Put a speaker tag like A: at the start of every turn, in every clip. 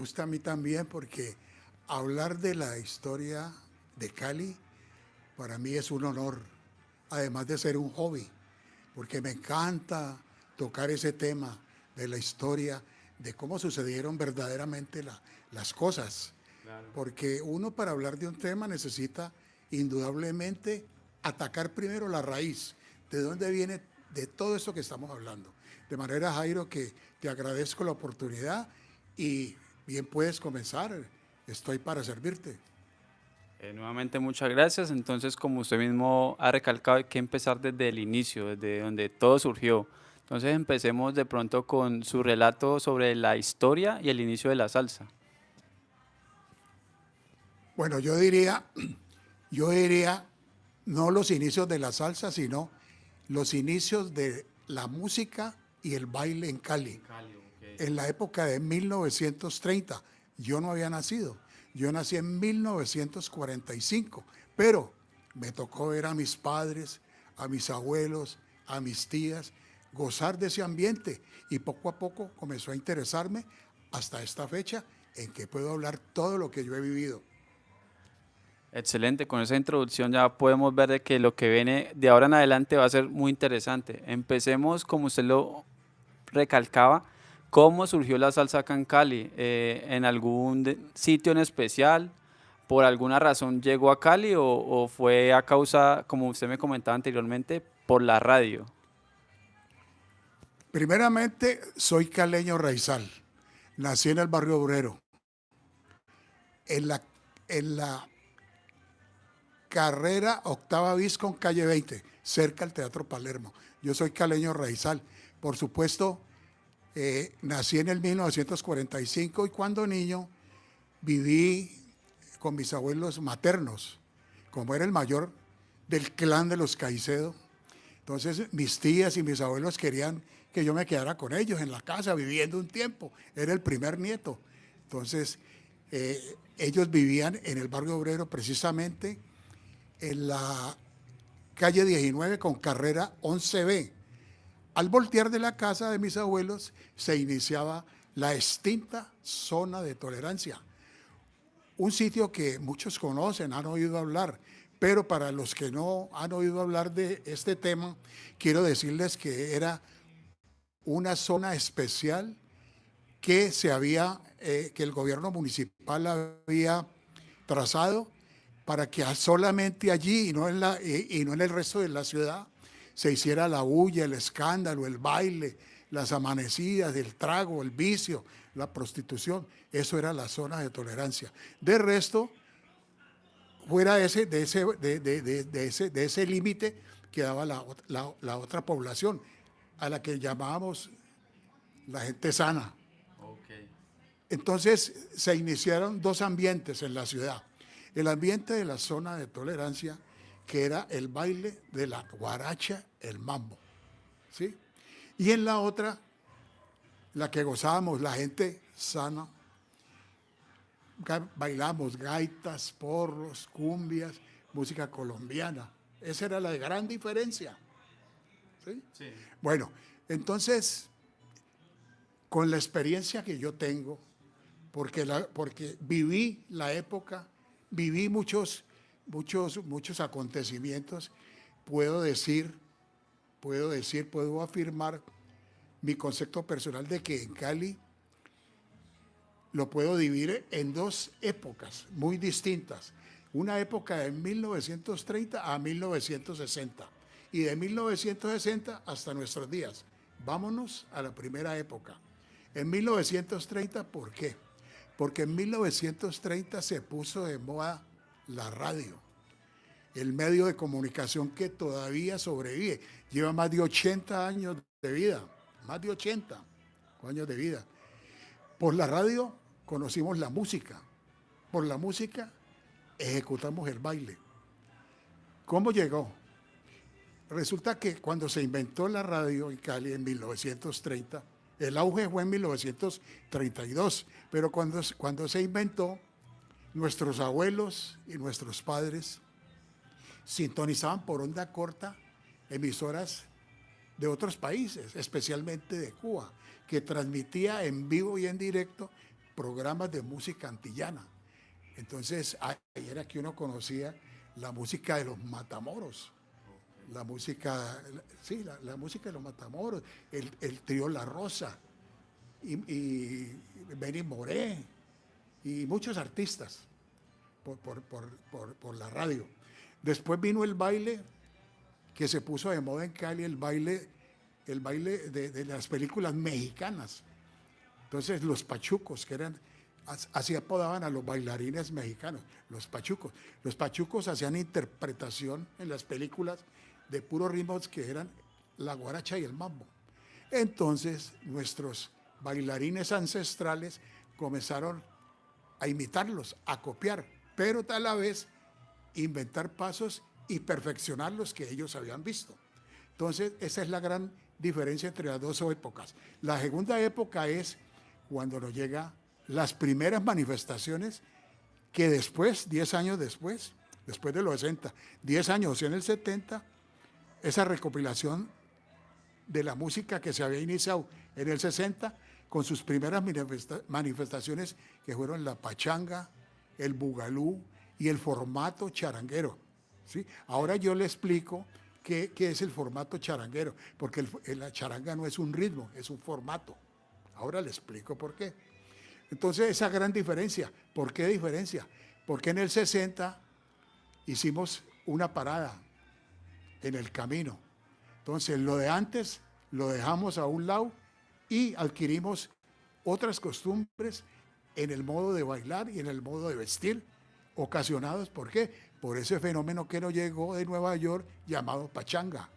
A: gusta a mí también porque hablar de la historia de Cali para mí es un honor, además de ser un hobby, porque me encanta tocar ese tema de la historia, de cómo sucedieron verdaderamente las cosas.
B: Claro.
A: Porque uno para hablar de un tema necesita indudablemente atacar primero la raíz, de dónde viene de todo esto que estamos hablando. De manera, Jairo, que te agradezco la oportunidad y bien puedes comenzar. Estoy para servirte.
B: Nuevamente muchas gracias. Entonces, como usted mismo ha recalcado, hay que empezar desde el inicio, desde donde todo surgió. Entonces, empecemos de pronto con su relato sobre la historia y el inicio de la salsa.
A: Bueno, yo diría no los inicios de la salsa, sino los inicios de la música y el baile en Cali.
B: Cali, ok.
A: En la época de 1930. Yo no había nacido. Yo nací en 1945, pero me tocó ver a mis padres, a mis abuelos, a mis tías, gozar de ese ambiente y poco a poco comenzó a interesarme hasta esta fecha en que puedo hablar todo lo que yo he vivido.
B: Excelente, con esa introducción ya podemos ver de que lo que viene de ahora en adelante va a ser muy interesante. Empecemos, como usted lo recalcaba, cómo surgió la salsa acá en Cali, en algún sitio en especial, por alguna razón llegó a Cali o fue a causa, como usted me comentaba anteriormente, por la radio.
A: Primeramente, soy caleño raizal. Nací en el barrio obrero, en la carrera octava bis con calle 20, cerca al Teatro Palermo. Yo soy caleño raizal. Por supuesto, nací en el 1945 y cuando niño viví con mis abuelos maternos, como era el mayor del clan de los Caicedo. Entonces mis tías y mis abuelos querían que yo me quedara con ellos en la casa viviendo un tiempo. Era el primer nieto. Entonces ellos vivían en el barrio obrero precisamente en la calle 19 con carrera 11B. Al voltear de la casa de mis abuelos se iniciaba la extinta zona de tolerancia, un sitio que muchos conocen, han oído hablar, pero para los que no han oído hablar de este tema, quiero decirles que era una zona especial que el gobierno municipal había trazado para que solamente allí y no en el resto de la ciudad se hiciera la bulla, el escándalo, el baile, las amanecidas, el trago, el vicio, la prostitución. Eso era la zona de tolerancia. De resto, fuera de ese límite quedaba la otra población, a la que llamábamos la gente sana.
B: Ok.
A: Entonces se iniciaron dos ambientes en la ciudad. El ambiente de la zona de tolerancia, que era el baile de la guaracha, el mambo, ¿sí? Y en la otra, la que gozábamos, la gente sana, bailamos gaitas, porros, cumbias, música colombiana. Esa era la gran diferencia, ¿sí?
B: Sí.
A: Bueno, entonces, con la experiencia que yo tengo, porque viví la época, viví muchos acontecimientos, puedo afirmar mi concepto personal de que en Cali lo puedo dividir en dos épocas muy distintas. Una época de 1930 a 1960 y de 1960 hasta nuestros días. Vámonos a la primera época. En 1930, ¿por qué? Porque en 1930 se puso de moda la radio, el medio de comunicación que todavía sobrevive. Lleva más de 80 años de vida, más de 80 años de vida. Por la radio conocimos la música, por la música ejecutamos el baile. ¿Cómo llegó? Resulta que cuando se inventó la radio en Cali en 1930, el auge fue en 1932, pero cuando se inventó, nuestros abuelos y nuestros padres sintonizaban por onda corta emisoras de otros países, especialmente de Cuba, que transmitía en vivo y en directo programas de música antillana. Entonces, ahí era que uno conocía la música de los Matamoros, la música, sí, la música de los Matamoros, el trío La Rosa, y Benny Moré, y muchos artistas por la radio. Después vino el baile que se puso de moda en Cali, el baile de las películas mexicanas. Entonces los pachucos, que eran, así apodaban a los bailarines mexicanos, los pachucos. Los pachucos hacían interpretación en las películas de puros ritmos que eran la guaracha y el mambo. Entonces nuestros bailarines ancestrales comenzaron a imitarlos, a copiar, pero a la vez inventar pasos y perfeccionar los que ellos habían visto. Entonces, esa es la gran diferencia entre las dos épocas. La segunda época es cuando nos llegan las primeras manifestaciones que después, 10 años después de los 60, 10 años en el 70, esa recopilación de la música que se había iniciado en el 60 con sus primeras manifestaciones que fueron la pachanga, el bugalú y el formato charanguero. ¿Sí? Ahora yo le explico qué es el formato charanguero, porque la charanga no es un ritmo, es un formato. Ahora le explico por qué. Entonces, esa gran diferencia. ¿Por qué diferencia? Porque en el 60 hicimos una parada en el camino. Entonces, lo de antes lo dejamos a un lado y adquirimos otras costumbres en el modo de bailar y en el modo de vestir, ocasionados, ¿por qué? Por ese fenómeno que nos llegó de Nueva York llamado pachanga,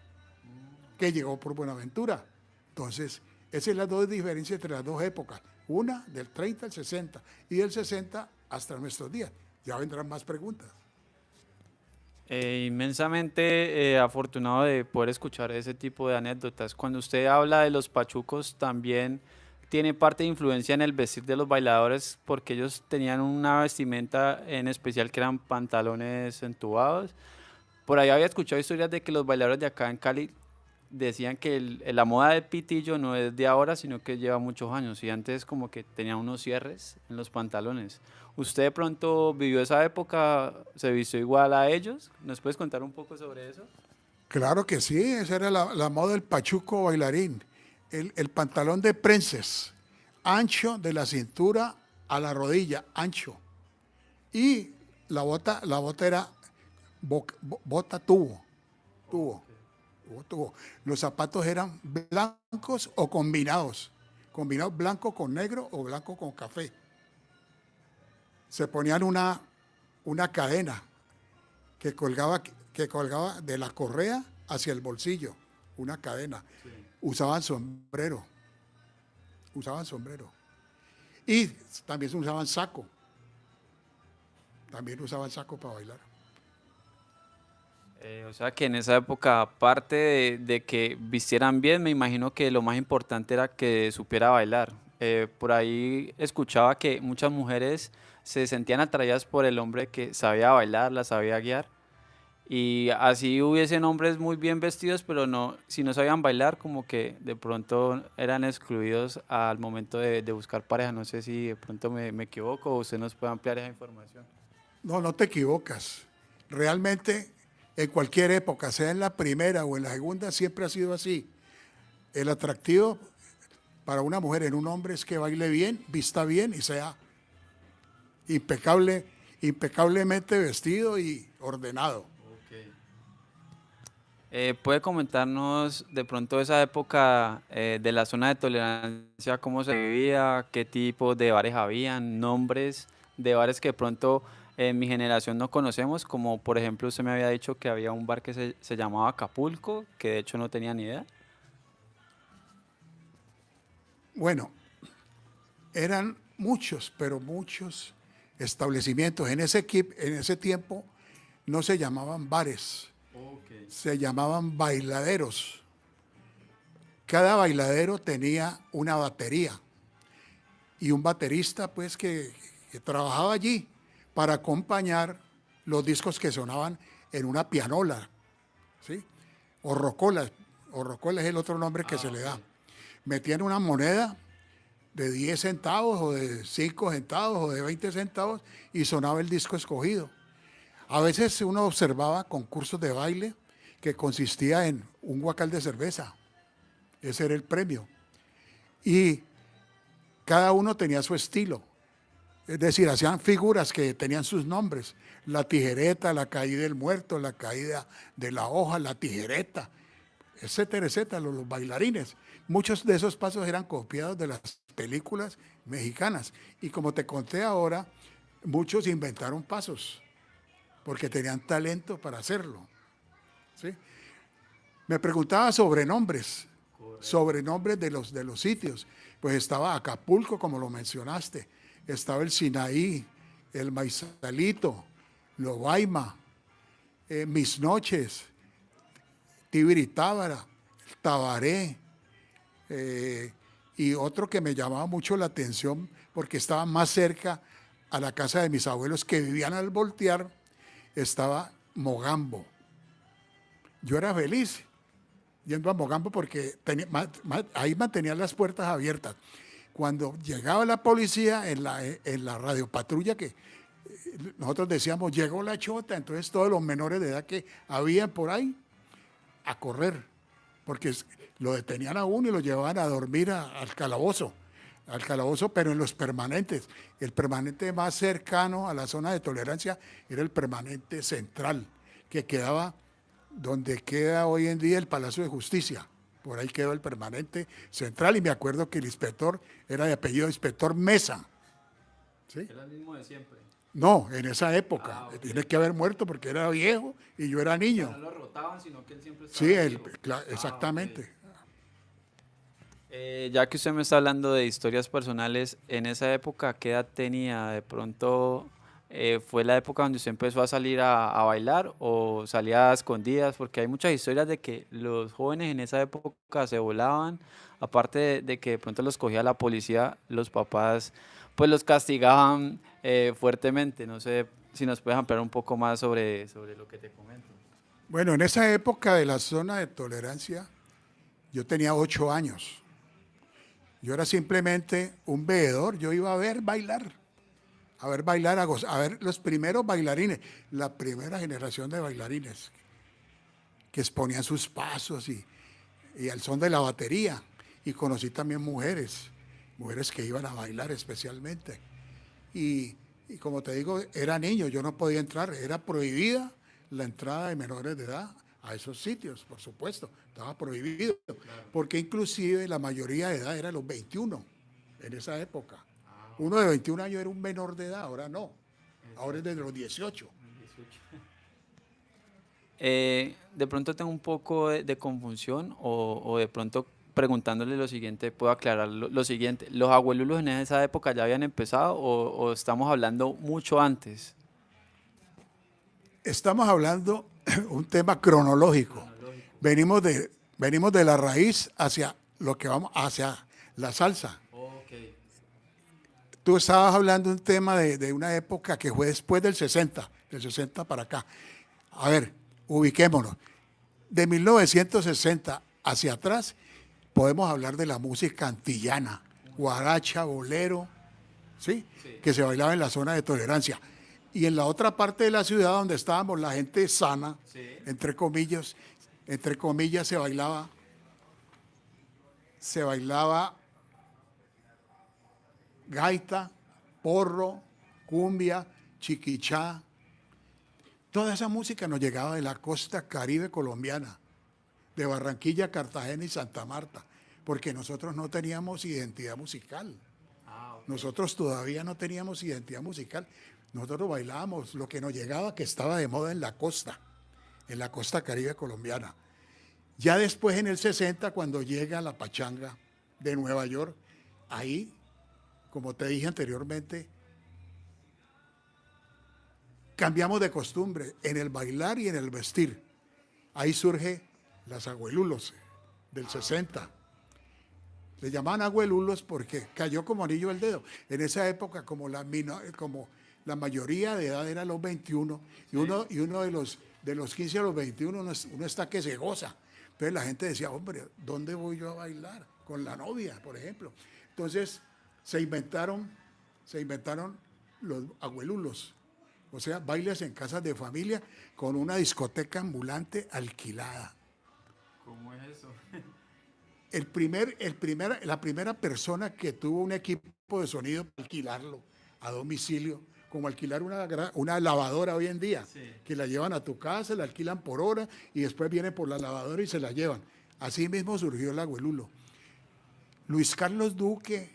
A: que llegó por Buenaventura. Entonces, esas son las dos diferencias entre las dos épocas. Una del 30 al 60 y del 60 hasta nuestros días. Ya vendrán más preguntas.
B: Inmensamente afortunado de poder escuchar ese tipo de anécdotas. Cuando usted habla de los pachucos, también tiene parte de influencia en el vestir de los bailadores, porque ellos tenían una vestimenta en especial que eran pantalones entubados. Por ahí había escuchado historias de que los bailadores de acá en Cali decían que la moda de pitillo no es de ahora, sino que lleva muchos años y antes como que tenían unos cierres en los pantalones. ¿Usted de pronto vivió esa época, se vistió igual a ellos? ¿Nos puedes contar un poco sobre eso?
A: Claro que sí, esa era la moda del pachuco bailarín. El pantalón de prenses, ancho de la cintura a la rodilla, ancho. Y la bota era bota tubo. Los zapatos eran blancos o combinados blanco con negro o blanco con café. Se ponían una cadena que colgaba de la correa hacia el bolsillo, una cadena. Sí. Usaban sombrero. Y también usaban saco. Para bailar.
B: O sea que en esa época, aparte de que vistieran bien, me imagino que lo más importante era que supiera bailar. Por ahí escuchaba que muchas mujeres se sentían atraídas por el hombre que sabía bailar, la sabía guiar. Y así hubiesen hombres muy bien vestidos, pero no, si no sabían bailar, como que de pronto eran excluidos al momento de buscar pareja. No sé si de pronto me equivoco o usted nos puede ampliar esa información.
A: No te equivocas. Realmente, en cualquier época, sea en la primera o en la segunda, siempre ha sido así. El atractivo para una mujer en un hombre es que baile bien, vista bien y sea impecablemente vestido y ordenado.
B: ¿Puede comentarnos de pronto esa época de la zona de tolerancia, cómo se vivía, qué tipo de bares habían, nombres de bares que de pronto en mi generación no conocemos, como por ejemplo usted me había dicho que había un bar que se llamaba Acapulco, que de hecho no tenía ni idea?
A: Bueno, eran muchos, pero muchos establecimientos. En ese tiempo no se llamaban bares. Okay. Se llamaban bailaderos. Cada bailadero tenía una batería y un baterista pues que trabajaba allí para acompañar los discos que sonaban en una pianola, ¿sí? O rocola es el otro nombre que se le da. Metían una moneda de 10 centavos o de 5 centavos o de 20 centavos y sonaba el disco escogido. A veces uno observaba concursos de baile que consistía en un guacal de cerveza. Ese era el premio. Y cada uno tenía su estilo. Es decir, hacían figuras que tenían sus nombres. La tijereta, la caída del muerto, la caída de la hoja, la tijereta, etcétera, etcétera, los bailarines. Muchos de esos pasos eran copiados de las películas mexicanas. Y como te conté ahora, muchos inventaron pasos porque tenían talento para hacerlo. ¿Sí? Me preguntaba sobrenombres de los sitios. Pues estaba Acapulco, como lo mencionaste, estaba el Sinaí, el Maizalito, Lobaima, Mis Noches, Tibiritábara, Tabaré, y otro que me llamaba mucho la atención porque estaba más cerca a la casa de mis abuelos que vivían al voltear, estaba Mogambo. Yo era feliz yendo a Mogambo porque ahí mantenían las puertas abiertas. Cuando llegaba la policía en la radiopatrulla, que nosotros decíamos, llegó la chota, entonces todos los menores de edad que habían por ahí, a correr, porque lo detenían a uno y lo llevaban a dormir al calabozo, pero en los permanentes. El permanente más cercano a la zona de tolerancia era el permanente central, que quedaba donde queda hoy en día el Palacio de Justicia. Por ahí quedó el permanente central y me acuerdo que el inspector era de apellido inspector Mesa. ¿Sí?
B: Era el mismo de siempre.
A: No, en esa época.
B: Okay.
A: Tiene que haber muerto porque era viejo y yo era niño.
B: No lo rotaban, sino que él siempre estaba
A: Sí,
B: vivo.
A: exactamente.
B: Ya que usted me está hablando de historias personales, en esa época, ¿qué edad tenía? De pronto, ¿fue la época donde usted empezó a salir a bailar o salía a escondidas? Porque hay muchas historias de que los jóvenes en esa época se volaban, aparte de que de pronto los cogía la policía, los papás pues los castigaban fuertemente. No sé si nos puedes ampliar un poco más sobre lo que te comento.
A: Bueno, en esa época de la zona de tolerancia, yo tenía 8 años. Yo era simplemente un veedor, yo iba a ver bailar, a ver los primeros bailarines, la primera generación de bailarines que exponían sus pasos y al son de la batería. Y conocí también mujeres que iban a bailar especialmente. Y como te digo, era niño, yo no podía entrar, era prohibida la entrada de menores de edad a esos sitios, por supuesto, estaba prohibido, porque inclusive la mayoría de edad era los 21 en esa época. Uno de 21 años era un menor de edad, ahora no, ahora es desde los 18.
B: De pronto tengo un poco de confusión o de pronto preguntándole lo siguiente, puedo aclarar lo siguiente. ¿Los abuelulos en esa época ya habían empezado o estamos hablando mucho antes?
A: Estamos hablando un tema cronológico. Venimos de la raíz hacia lo que vamos, hacia la salsa.
B: Okay.
A: Tú estabas hablando de un tema de una época que fue después del 60 para acá. A ver, ubiquémonos. De 1960 hacia atrás podemos hablar de la música antillana, guaracha, bolero, ¿sí? Sí, que se bailaba en la zona de tolerancia. Y en la otra parte de la ciudad donde estábamos, la gente sana, sí, entre comillas, se bailaba gaita, porro, cumbia, chiquichá. Toda esa música nos llegaba de la costa caribe colombiana, de Barranquilla, Cartagena y Santa Marta, porque nosotros no teníamos identidad musical. Okay. Nosotros todavía no teníamos identidad musical. Nosotros bailábamos lo que nos llegaba, que estaba de moda en la costa caribe colombiana. Ya después, en el 60, cuando llega la pachanga de Nueva York, ahí, como te dije anteriormente, cambiamos de costumbre en el bailar y en el vestir. Ahí surge las agüelulos del 60. Le llamaban agüelulos porque cayó como anillo al dedo. En esa época, como la mayoría de edad era los 21, sí, y uno de los 15 a los 21, uno está que se goza. Entonces la gente decía, hombre, ¿dónde voy yo a bailar? Con la novia, por ejemplo. Entonces se inventaron, se inventaron los abuelulos, o sea, bailes en casas de familia con una discoteca ambulante alquilada.
B: ¿Cómo es eso?
A: La primera persona que tuvo un equipo de sonido para alquilarlo a domicilio, como alquilar una lavadora hoy en día,
B: Sí.
A: que la llevan a tu casa, la alquilan por hora y después vienen por la lavadora y se la llevan. Así mismo surgió el abuelulo. Luis Carlos Duque,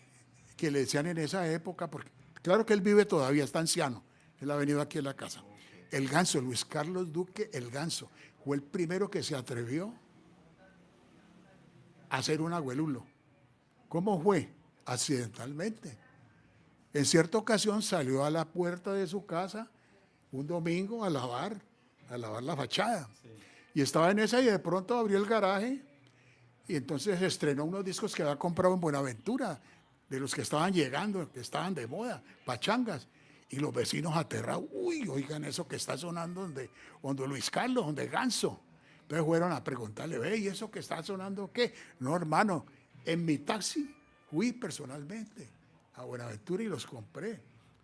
A: que le decían en esa época, porque claro que él vive todavía, está anciano, él ha venido aquí a la casa. El Ganso, Luis Carlos Duque, el Ganso, fue el primero que se atrevió a hacer un abuelulo. ¿Cómo fue? Accidentalmente. En cierta ocasión salió a la puerta de su casa un domingo a lavar la fachada.
B: Sí.
A: Y estaba en esa y de pronto abrió el garaje y entonces estrenó unos discos que había comprado en Buenaventura, de los que estaban llegando, que estaban de moda, pachangas. Y los vecinos aterrados, uy, oigan eso que está sonando donde Luis Carlos, donde Ganso. Entonces fueron a preguntarle, ve, ¿y eso que está sonando qué? No, hermano, en mi taxi fui personalmente a Buenaventura y los compré.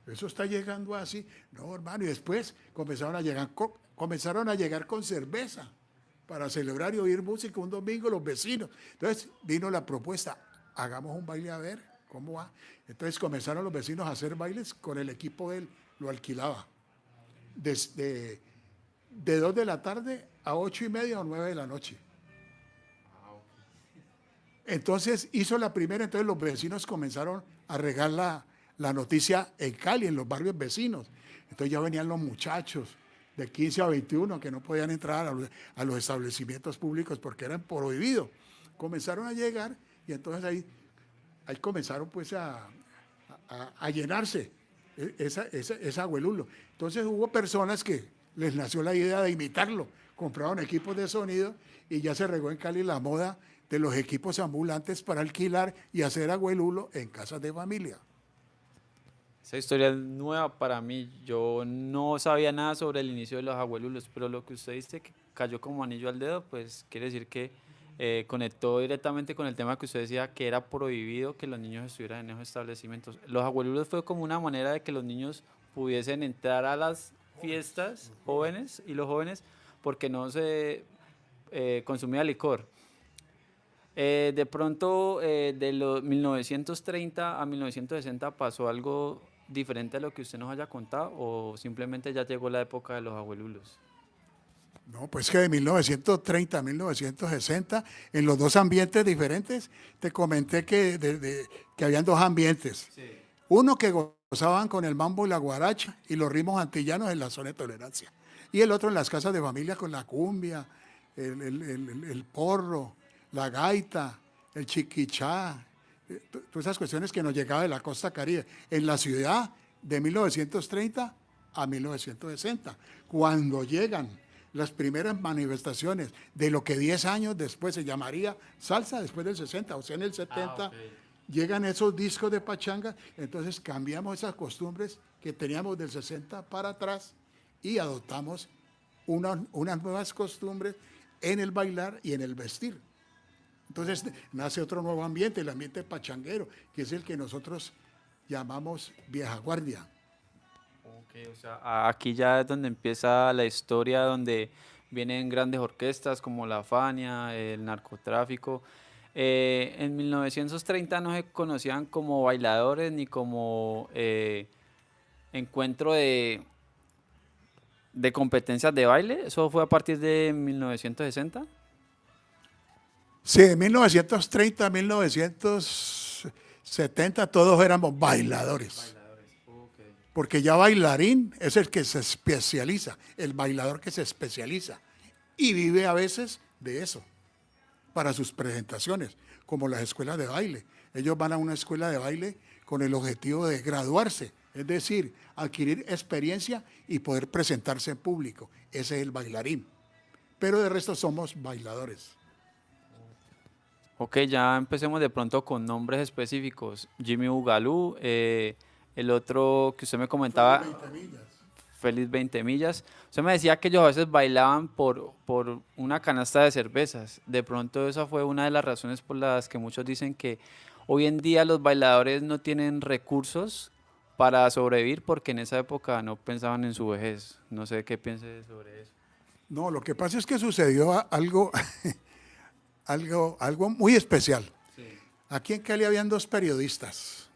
A: Eso está llegando así. No, hermano, y después comenzaron a llegar con cerveza para celebrar y oír música un domingo los vecinos. Entonces vino la propuesta, hagamos un baile a ver cómo va. Entonces comenzaron los vecinos a hacer bailes con el equipo de él, lo alquilaba. Desde de 2 de la tarde a 8:30 o 9 de la noche. Entonces hizo la primera, entonces los vecinos comenzaron a regar la noticia en Cali, en los barrios vecinos. Entonces ya venían los muchachos de 15 a 21 que no podían entrar a los establecimientos públicos porque eran prohibidos. Comenzaron a llegar y entonces ahí comenzaron pues a llenarse ese abuelulo. Entonces hubo personas que les nació la idea de imitarlo, compraron equipos de sonido y ya se regó en Cali la moda de los equipos ambulantes para alquilar y hacer abuelulo en casas de familia.
B: Esa historia es nueva para mí. Yo no sabía nada sobre el inicio de los abuelulos, pero lo que usted dice que cayó como anillo al dedo, pues quiere decir que conectó directamente con el tema que usted decía que era prohibido que los niños estuvieran en esos establecimientos. Los abuelulos fue como una manera de que los niños pudiesen entrar a las fiestas jóvenes y los jóvenes porque no se consumía licor. De pronto, de los 1930 a 1960 pasó algo diferente a lo que usted nos haya contado o simplemente ya llegó la época de los abuelulos.
A: No, pues que de 1930 a 1960, en los dos ambientes diferentes, te comenté que habían dos ambientes.
B: Sí.
A: Uno que gozaban con el mambo y la guaracha y los ritmos antillanos en la zona de tolerancia. Y el otro en las casas de familia con la cumbia, el porro, la gaita, el chiquichá, todas esas cuestiones que nos llegaban de la costa caribe. En la ciudad de 1930 a 1960, cuando llegan las primeras manifestaciones de lo que 10 años después se llamaría salsa, después del 60, o sea, en el 70, llegan esos discos de pachanga, entonces cambiamos esas costumbres que teníamos del 60 para atrás y adoptamos unas nuevas costumbres en el bailar y en el vestir. Entonces nace otro nuevo ambiente, el ambiente pachanguero, que es el que nosotros llamamos vieja guardia.
B: Ok, o sea, aquí ya es donde empieza la historia, donde vienen grandes orquestas como la Fania, el narcotráfico. En 1930 no se conocían como bailadores ni como encuentro de competencias de baile. ¿Eso fue a partir de 1960?
A: Sí, de 1930 a 1970 todos éramos bailadores. Porque ya bailarín es el que se especializa, el bailador que se especializa y vive a veces de eso para sus presentaciones, como las escuelas de baile. Ellos van a una escuela de baile con el objetivo de graduarse, es decir, adquirir experiencia y poder presentarse en público. Ese es el bailarín. Pero de resto somos bailadores.
B: Ok, ya empecemos de pronto con nombres específicos. Jimmy Bugalú, el otro que usted me comentaba,
A: 20 millas.
B: Félix 20 millas. Usted me decía que ellos a veces bailaban por una canasta de cervezas. De pronto esa fue una de las razones por las que muchos dicen que Hoy en día los bailadores no tienen recursos para sobrevivir porque en esa época no pensaban en su vejez. No sé qué piense sobre eso.
A: No, lo que pasa es que sucedió algo, algo muy especial.
B: Sí.
A: Aquí en Cali habían dos periodistas,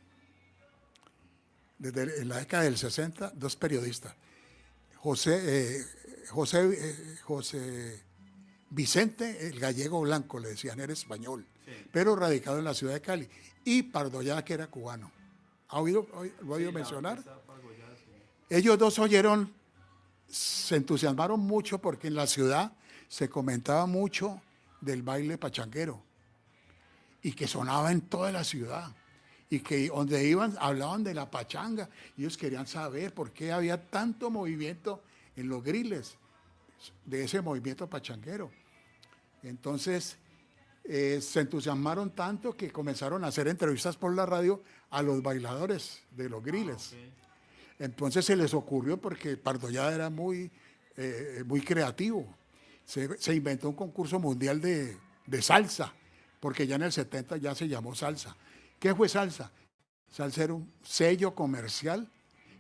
A: desde en la década del 60, dos periodistas. José, José Vicente, el gallego blanco, le decían, era español,
B: Sí.
A: pero radicado en la ciudad de Cali. Y Pardollada, que era cubano. ¿Lo ha oído
B: Sí, la
A: mencionar?
B: orquesta Paraguayana, sí.
A: Ellos dos oyeron, se entusiasmaron mucho porque en la ciudad se comentaba mucho del baile pachanguero y que sonaba en toda la ciudad y que donde iban hablaban de la pachanga y ellos querían saber por qué había tanto movimiento en los griles de ese movimiento pachanguero. Entonces se entusiasmaron tanto que comenzaron a hacer entrevistas por la radio a los bailadores de los griles.
B: Ok.
A: Entonces se les ocurrió, porque Pardollada era muy creativo, se inventó un concurso mundial de salsa, porque ya en el 70 ya se llamó salsa. ¿Qué fue salsa? Salsa era un sello comercial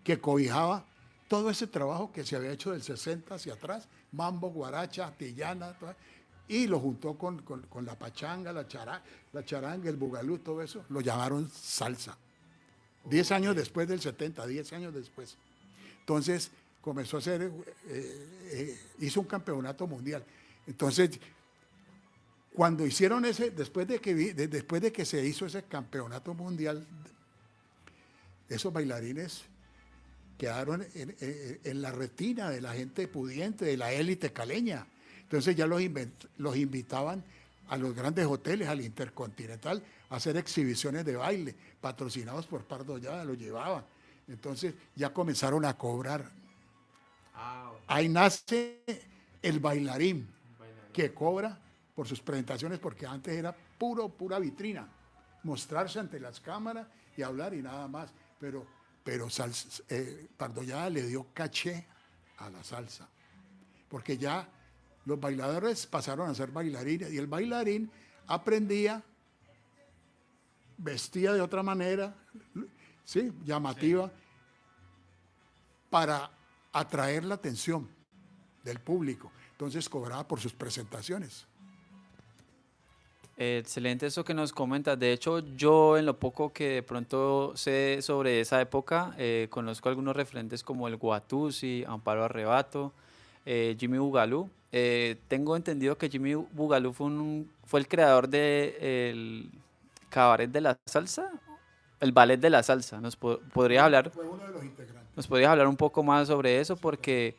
A: que cobijaba todo ese trabajo que se había hecho del 60 hacia atrás, mambo, guaracha, tillana, y lo juntó con la pachanga, la charanga, el bugalú, todo eso, lo llamaron salsa. 10 años después del 70, 10 años después. Entonces comenzó a hacer, hizo un campeonato mundial. Entonces, cuando hicieron ese, después de que se hizo ese campeonato mundial, esos bailarines quedaron en la retina de la gente pudiente, de la élite caleña. Entonces ya los invitaban a los grandes hoteles, al Intercontinental, a hacer exhibiciones de baile, patrocinados por Pardollada, los llevaban. Entonces ya comenzaron a cobrar.
B: Ah, ok.
A: Ahí nace el bailarín,
B: Bailarín.
A: que cobra por sus presentaciones, porque antes era pura vitrina, mostrarse ante las cámaras y hablar y nada más. Pero Pardollada le dio caché a la salsa, porque ya los bailadores pasaron a ser bailarines y el bailarín aprendía, vestía de otra manera, ¿sí? Llamativa, para atraer la atención del público. Entonces cobraba por sus presentaciones.
B: Excelente eso que nos comentas. De hecho, yo en lo poco que de pronto sé sobre esa época, conozco algunos referentes como el Guatusi, Amparo Arrebato, Jimmy Bugalú. Tengo entendido que Jimmy Bugalú fue el creador del cabaret de la salsa, el ballet de la salsa. ¿Podrías hablar,
A: Fue uno de los integrantes.
B: nos podrías hablar un poco más sobre eso? Porque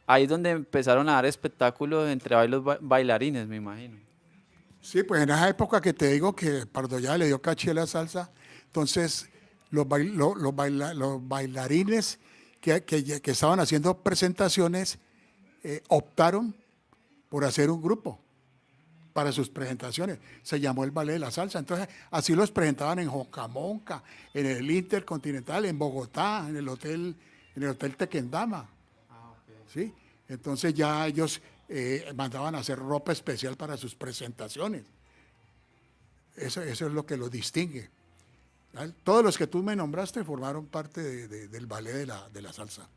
B: ahí es donde empezaron a dar espectáculos entre bailarines, me imagino.
A: Sí, pues en esa época que te digo que Pardollada le dio caché a la salsa, entonces los bailarines que estaban haciendo presentaciones optaron por hacer un grupo para sus presentaciones. Se llamó el Ballet de la Salsa. Entonces, así los presentaban en Jocamonca, en el Intercontinental, en Bogotá, en el Hotel Tequendama. ¿Sí? Entonces ya ellos mandaban a hacer ropa especial para sus presentaciones. Eso es lo que los distingue. ¿Vale? Todos los que tú me nombraste formaron parte del ballet de la salsa.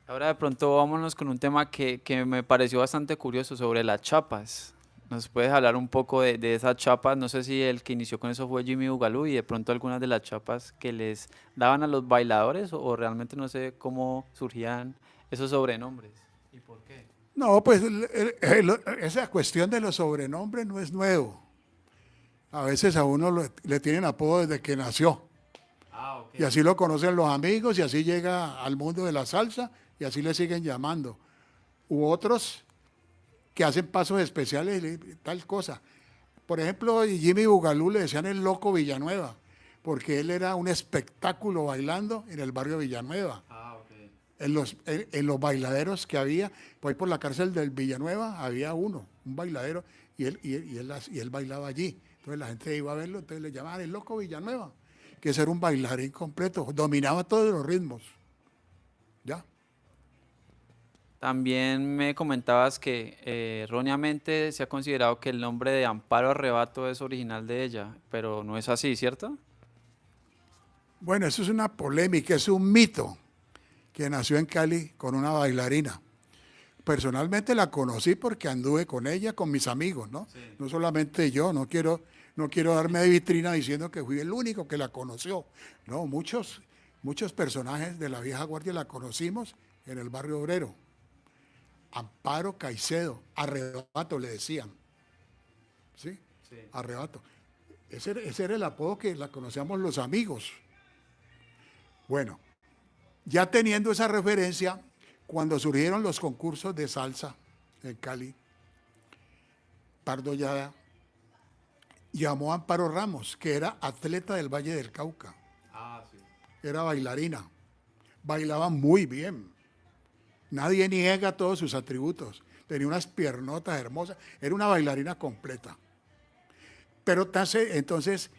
B: Ahora de pronto vámonos con un tema que me pareció bastante curioso sobre las chapas. ¿Nos puedes hablar un poco de esas chapas? No sé si el que inició con eso fue Jimmy Bugalú y de pronto algunas de las chapas que les daban a los bailadores o realmente no sé cómo surgían esos sobrenombres. ¿Y por qué?
A: No, pues esa cuestión de los sobrenombres no es nuevo. A veces a uno le tienen apodo desde que nació.
B: Ah, ok.
A: Y así lo conocen los amigos y así llega al mundo de la salsa y así le siguen llamando. U otros que hacen pasos especiales y tal cosa. Por ejemplo, Jimmy Bugalú le decían el loco Villanueva, porque él era un espectáculo bailando en el barrio Villanueva.
B: Ah, ok.
A: En los bailaderos que había, por ahí por la cárcel del Villanueva, había un bailadero, y él bailaba allí. Entonces la gente iba a verlo, entonces le llamaban el loco Villanueva, que ese era un bailarín completo, dominaba todos los ritmos. ¿Ya?
B: También me comentabas que erróneamente se ha considerado que el nombre de Amparo Arrebato es original de ella, pero no es así, ¿cierto?
A: Bueno, eso es una polémica, es un mito que nació en Cali con una bailarina. Personalmente la conocí porque anduve con ella, con mis amigos, ¿no?
B: Sí.
A: No solamente yo, no quiero darme de vitrina diciendo que fui el único que la conoció. No, muchos personajes de la vieja guardia la conocimos en el barrio obrero. Amparo Caicedo, Arrebato le decían, ¿sí?
B: Sí.
A: Arrebato. Ese era el apodo que la conocíamos los amigos. Bueno, ya teniendo esa referencia, cuando surgieron los concursos de salsa en Cali, Pardo Llada llamó a Amparo Ramos, que era atleta del Valle del Cauca,
B: Ah, sí.
A: era bailarina, bailaba muy bien, nadie niega todos sus atributos, tenía unas piernotas hermosas, era una bailarina completa. Pero entonces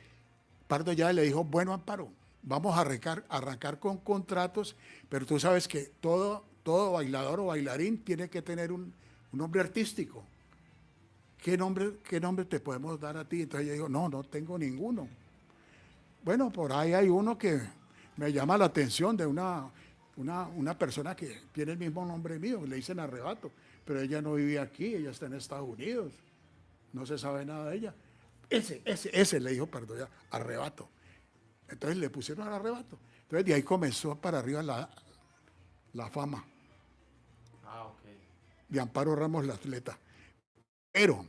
A: Pardo Llada le dijo, bueno Amparo, vamos a arrancar con contratos, pero tú sabes que todo bailador o bailarín tiene que tener un nombre artístico. ¿Qué nombre te podemos dar a ti? Entonces ella dijo, no tengo ninguno. Bueno, por ahí hay uno que me llama la atención de una persona que tiene el mismo nombre mío, le dicen Arrebato, pero ella no vive aquí, ella está en Estados Unidos, no se sabe nada de ella. Ese le dijo, perdón, ya, Arrebato. Entonces le pusieron Arrebato. Entonces de ahí comenzó para arriba la fama
B: Ah, ok.
A: de Amparo Ramos, la atleta. Pero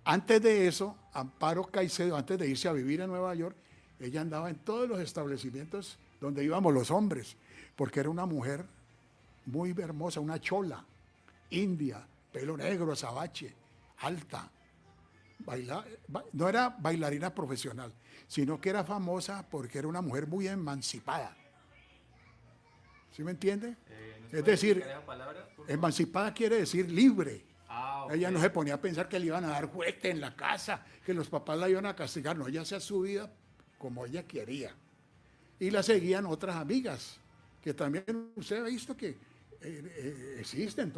A: antes de eso, Amparo Caicedo, antes de irse a vivir a Nueva York, ella andaba en todos los establecimientos donde íbamos los hombres, porque era una mujer muy hermosa, una chola, india, pelo negro, azabache, alta. No era bailarina profesional, sino que era famosa porque era una mujer muy emancipada. ¿Sí me entiende?
B: ¿Nos
A: Es
B: puede
A: decir,
B: explicar esa palabra, por favor?
A: emancipada quiere decir libre.
B: Ah, ok.
A: Ella no se ponía a pensar que le iban a dar juguete en la casa, que los papás la iban a castigar. No, ella hacía su vida como ella quería. Y la seguían otras amigas, que también usted ha visto que existen,
B: Sí,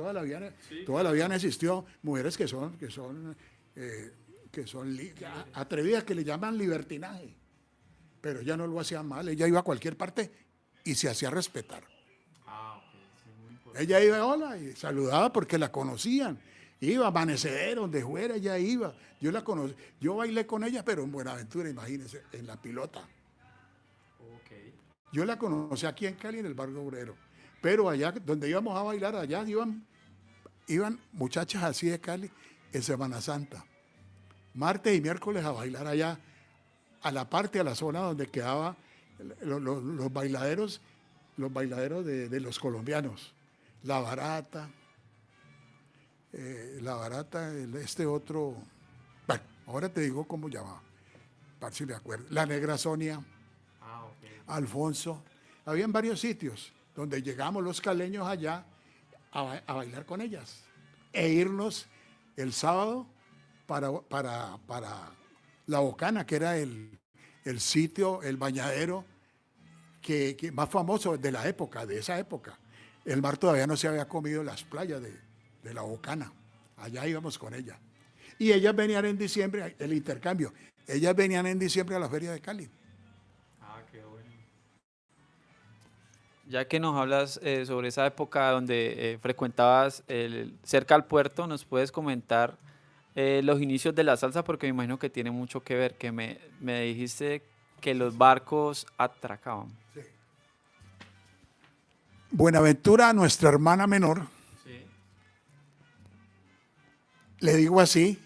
A: toda la vida han existido mujeres que son atrevidas, que le llaman libertinaje. Pero ella no lo hacía mal, ella iba a cualquier parte y se hacía respetar.
B: Ah, ok. Sí, muy importante.
A: Ella iba, hola, y saludaba porque la conocían. Iba a Amaneceder, donde fuera, ella iba. Yo la conocí, yo bailé con ella, pero en Buenaventura, imagínense, en La Pilota.
B: Ok.
A: Yo la conocí aquí en Cali, en el barrio obrero. Pero allá, donde íbamos a bailar, allá iban muchachas así de Cali en Semana Santa. Martes y miércoles a bailar allá, a la zona donde quedaban los bailaderos de los colombianos. La Barata, este otro, bueno, ahora te digo cómo llamaba, para si me acuerdo. La Negra Sonia,
B: Ah, ok.
A: Alfonso. Habían varios sitios donde llegamos los caleños allá a bailar con ellas e irnos el sábado para La Bocana, que era el sitio, el bañadero que más famoso de la época, de esa época. El mar todavía no se había comido las playas de La Bocana. Allá íbamos con ella. Y ellas venían en diciembre, el intercambio, ellas venían en diciembre a la Feria de Cali.
B: Ah, qué bueno. Ya que nos hablas sobre esa época donde frecuentabas cerca al puerto, ¿nos puedes comentar los inicios de la salsa? Porque me imagino que tiene mucho que ver, que me dijiste que los barcos atracaban.
A: Sí. Buenaventura, nuestra hermana menor,
B: Sí.
A: le digo así,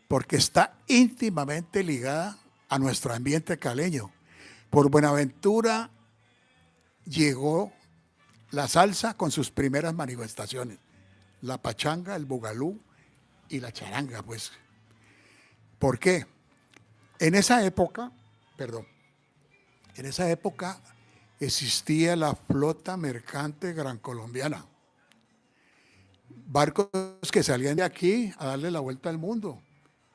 A: porque está íntimamente ligada a nuestro ambiente caleño. Por Buenaventura llegó la salsa con sus primeras manifestaciones, la pachanga, el bugalú y la charanga, pues. ¿Por qué? En esa época, existía la flota mercante gran colombiana. Barcos que salían de aquí a darle la vuelta al mundo.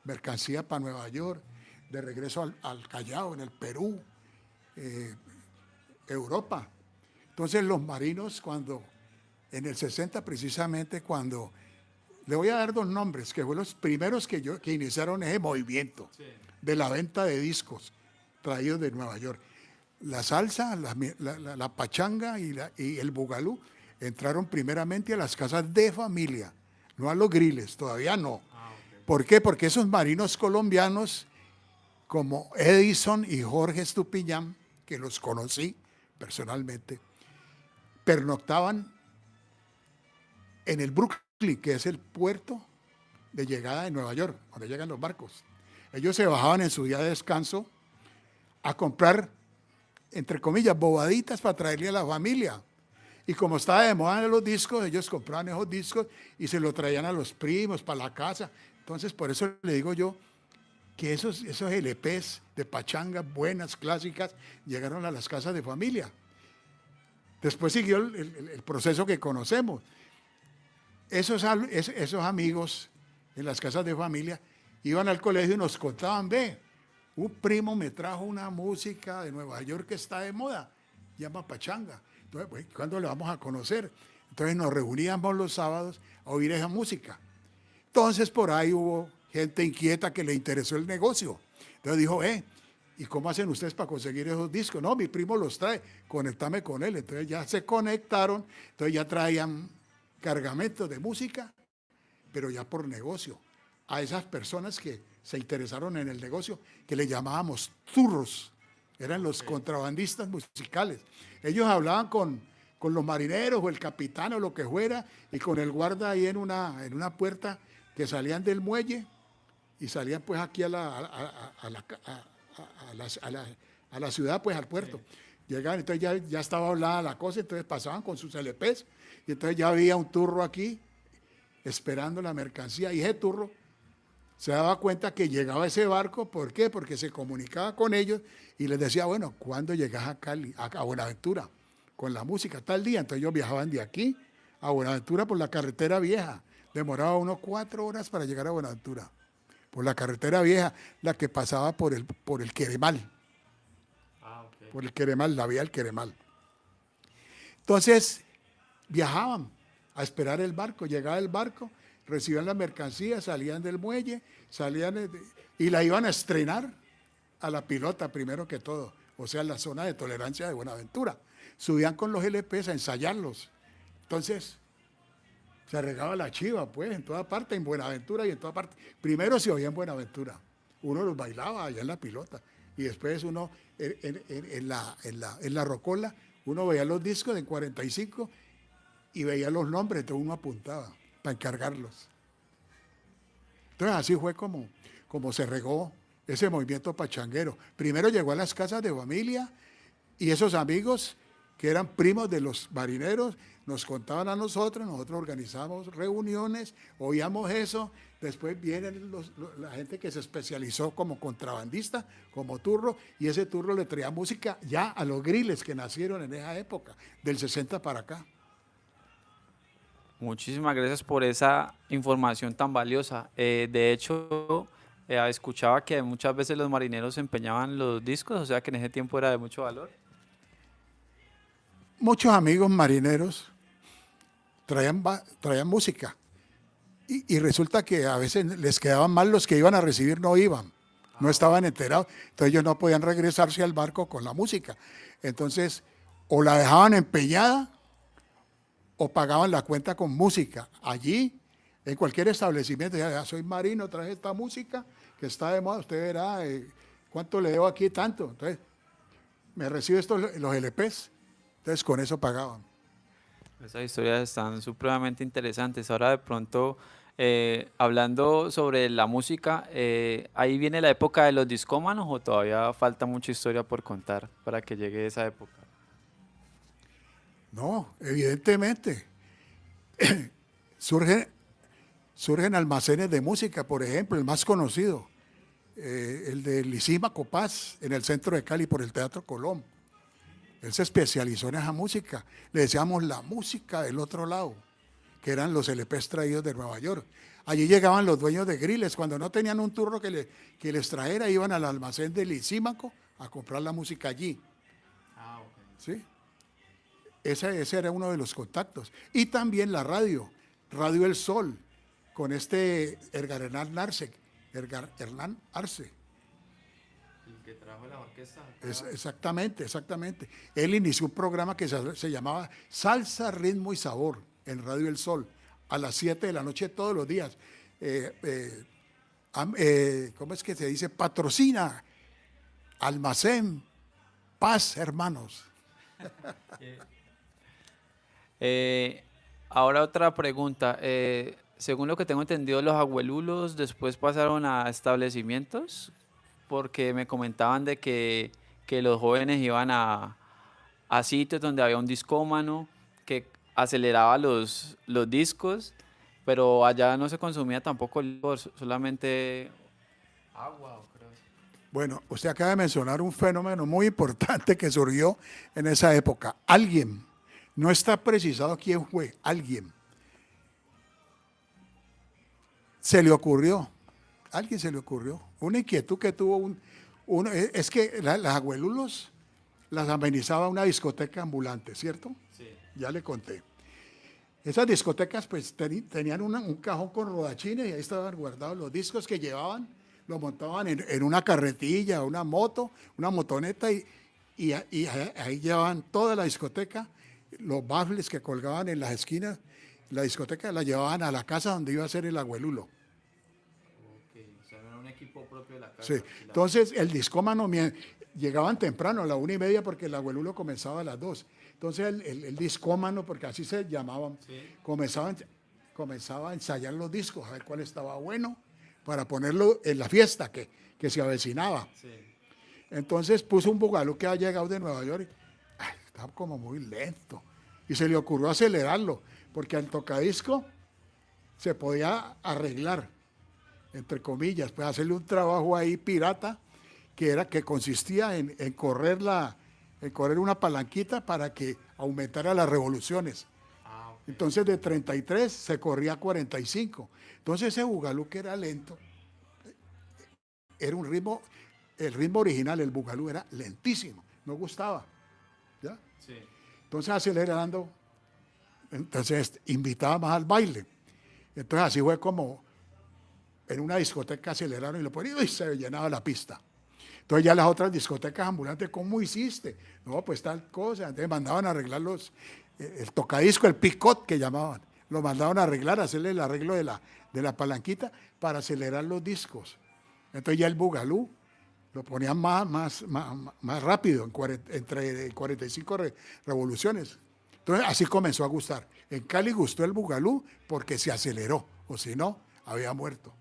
A: Mercancía para Nueva York, de regreso al Callao, en el Perú, Europa. Entonces los marinos, cuando en el 60 precisamente cuando, le voy a dar dos nombres, que fueron los primeros que iniciaron ese movimiento de la venta de discos traídos de Nueva York. La salsa, la pachanga y el bugalú entraron primeramente a las casas de familia, no a los griles, todavía no. ¿Por qué? Porque esos marinos colombianos como Edison y Jorge Estupiñán, que los conocí personalmente, pernoctaban en el Brooklyn, que es el puerto de llegada de Nueva York, donde llegan los barcos. Ellos se bajaban en su día de descanso a comprar, entre comillas, bobaditas para traerle a la familia. Y como estaba de moda en los discos, ellos compraban esos discos y se los traían a los primos para la casa. Entonces, por eso le digo yo que esos LPs de pachangas buenas, clásicas, llegaron a las casas de familia. Después siguió el proceso que conocemos. Esos amigos en las casas de familia iban al colegio y nos contaban, ve, un primo me trajo una música de Nueva York que está de moda, llama pachanga. Entonces, pues, ¿cuándo le vamos a conocer? Entonces nos reuníamos los sábados a oír esa música. Entonces por ahí hubo gente inquieta que le interesó el negocio. Entonces dijo, ¿y cómo hacen ustedes para conseguir esos discos? No, mi primo los trae, conectame con él. Entonces ya se conectaron, entonces ya traían cargamentos de música, pero ya por negocio. A esas personas que se interesaron en el negocio, que le llamábamos turros, eran los contrabandistas musicales. Ellos hablaban con los marineros o el capitán o lo que fuera, y con el guarda ahí en una puerta que salían del muelle y salían pues aquí a la ciudad, pues al puerto. Llegaban, entonces ya estaba hablada la cosa, entonces pasaban con sus LPs y entonces ya había un turro aquí esperando la mercancía y ese turro se daba cuenta que llegaba ese barco. ¿Por qué? Porque se comunicaba con ellos y les decía, bueno, ¿cuándo llegas a Cali, a Buenaventura? Con la música, tal día. Entonces ellos viajaban de aquí a Buenaventura por la carretera vieja. Demoraba unos 4 horas para llegar a Buenaventura. Por la carretera vieja, la que pasaba por el Queremal. Okay. Por el Queremal, la vía del Queremal. Entonces, viajaban a esperar el barco. Llegaba el barco, recibían la mercancía, salían del muelle, y la iban a estrenar a la pilota primero que todo. O sea, en la zona de tolerancia de Buenaventura. Subían con los LPs a ensayarlos. Entonces, se regaba la chiva, pues, en toda parte, en Buenaventura y en toda parte. Primero se oía en Buenaventura. Uno los bailaba allá en la pilota. Y después uno, en la rocola, uno veía los discos en 45 y veía los nombres, entonces uno apuntaba para encargarlos. Entonces así fue como se regó ese movimiento pachanguero. Primero llegó a las casas de familia y esos amigos que eran primos de los marineros nos contaban a nosotros organizábamos reuniones, oíamos eso, después vienen la gente que se especializó como contrabandista, como turro, y ese turro le traía música ya a los griles que nacieron en esa época, del 60 para acá.
B: Muchísimas gracias por esa información tan valiosa. De hecho, escuchaba que muchas veces los marineros empeñaban los discos, o sea que en ese tiempo era de mucho valor.
A: Muchos amigos marineros traían música y resulta que a veces les quedaban mal, los que iban a recibir no iban, no estaban enterados, entonces ellos no podían regresarse al barco con la música. Entonces, o la dejaban empeñada o pagaban la cuenta con música. Allí, en cualquier establecimiento, ya soy marino, traje esta música que está de moda, usted verá cuánto le debo aquí, tanto. Entonces, me recibe los LPs, entonces con eso pagaban.
B: Esas historias están supremamente interesantes. Ahora de pronto, hablando sobre la música, ¿ahí viene la época de los discómanos o todavía falta mucha historia por contar para que llegue esa época?
A: No, evidentemente. Surgen almacenes de música, por ejemplo, el más conocido, el de Lisímaco Paz, en el centro de Cali, por el Teatro Colón. Él se especializó en esa música. Le decíamos la música del otro lado, que eran los LPs traídos de Nueva York. Allí llegaban los dueños de griles. Cuando no tenían un turno que les trajera, iban al almacén de Lisímaco a comprar la música allí. ¿Sí? Ese era uno de los contactos. Y también la radio, Radio El Sol, con Edgar Hernán Arce. Hernán Arce.
B: El que trajo la orquesta.
A: Exactamente. Él inició un programa que se llamaba Salsa, Ritmo y Sabor en Radio El Sol, a las 7 de la noche todos los días. ¿Cómo es que se dice? Patrocina Almacén Paz, hermanos.
B: Ahora otra pregunta. Según lo que tengo entendido, los abuelulos después pasaron a establecimientos porque me comentaban de que los jóvenes iban a sitios donde había un discómano que aceleraba los discos, pero allá no se consumía tampoco licor, solamente agua, creo.
A: Bueno, usted acaba de mencionar un fenómeno muy importante que surgió en esa época. Alguien, no está precisado quién fue, alguien. Alguien se le ocurrió, una inquietud que tuvo es que las abuelulos las amenizaba una discoteca ambulante, ¿cierto?
B: Sí.
A: Ya le conté. Esas discotecas pues tenían un cajón con rodachines y ahí estaban guardados los discos que llevaban, los montaban en una carretilla, una moto, una motoneta y ahí llevaban toda la discoteca, los baffles que colgaban en las esquinas, la discoteca la llevaban a la casa donde iba a ser el abuelulo.
B: Ok, o sea, era un equipo propio de la casa.
A: Sí. Entonces el discómano llegaban temprano, a la 1:30 porque el abuelulo comenzaba a las 2. Entonces el discómano, porque así se llamaban,
B: sí,
A: comenzaba a ensayar los discos, a ver cuál estaba bueno para ponerlo en la fiesta que se avecinaba.
B: sí.
A: Entonces puso un bugalú que había llegado de Nueva York y estaba como muy lento. Y se le ocurrió acelerarlo, porque al tocadisco se podía arreglar, entre comillas, pues hacerle un trabajo ahí pirata que consistía en correr una palanquita para que aumentara las revoluciones.
B: Ah, ok.
A: Entonces de 33 se corría a 45. Entonces ese bugalú que era lento, era un ritmo, el ritmo original, el bugalú era lentísimo, no gustaba. ¿Ya?
B: Sí.
A: Entonces acelerando, entonces invitaba más al baile. Entonces así fue como en una discoteca aceleraron y lo ponían y se llenaba la pista. Entonces ya las otras discotecas ambulantes, ¿cómo hiciste? No, pues tal cosa. Entonces mandaban a arreglar el tocadisco, el picot que llamaban. Lo mandaban a arreglar, hacerle el arreglo de la palanquita para acelerar los discos. Entonces ya el bugalú lo ponían más rápido, entre 45 revoluciones. Entonces así comenzó a gustar. En Cali gustó el bugalú porque se aceleró, o si no, había muerto.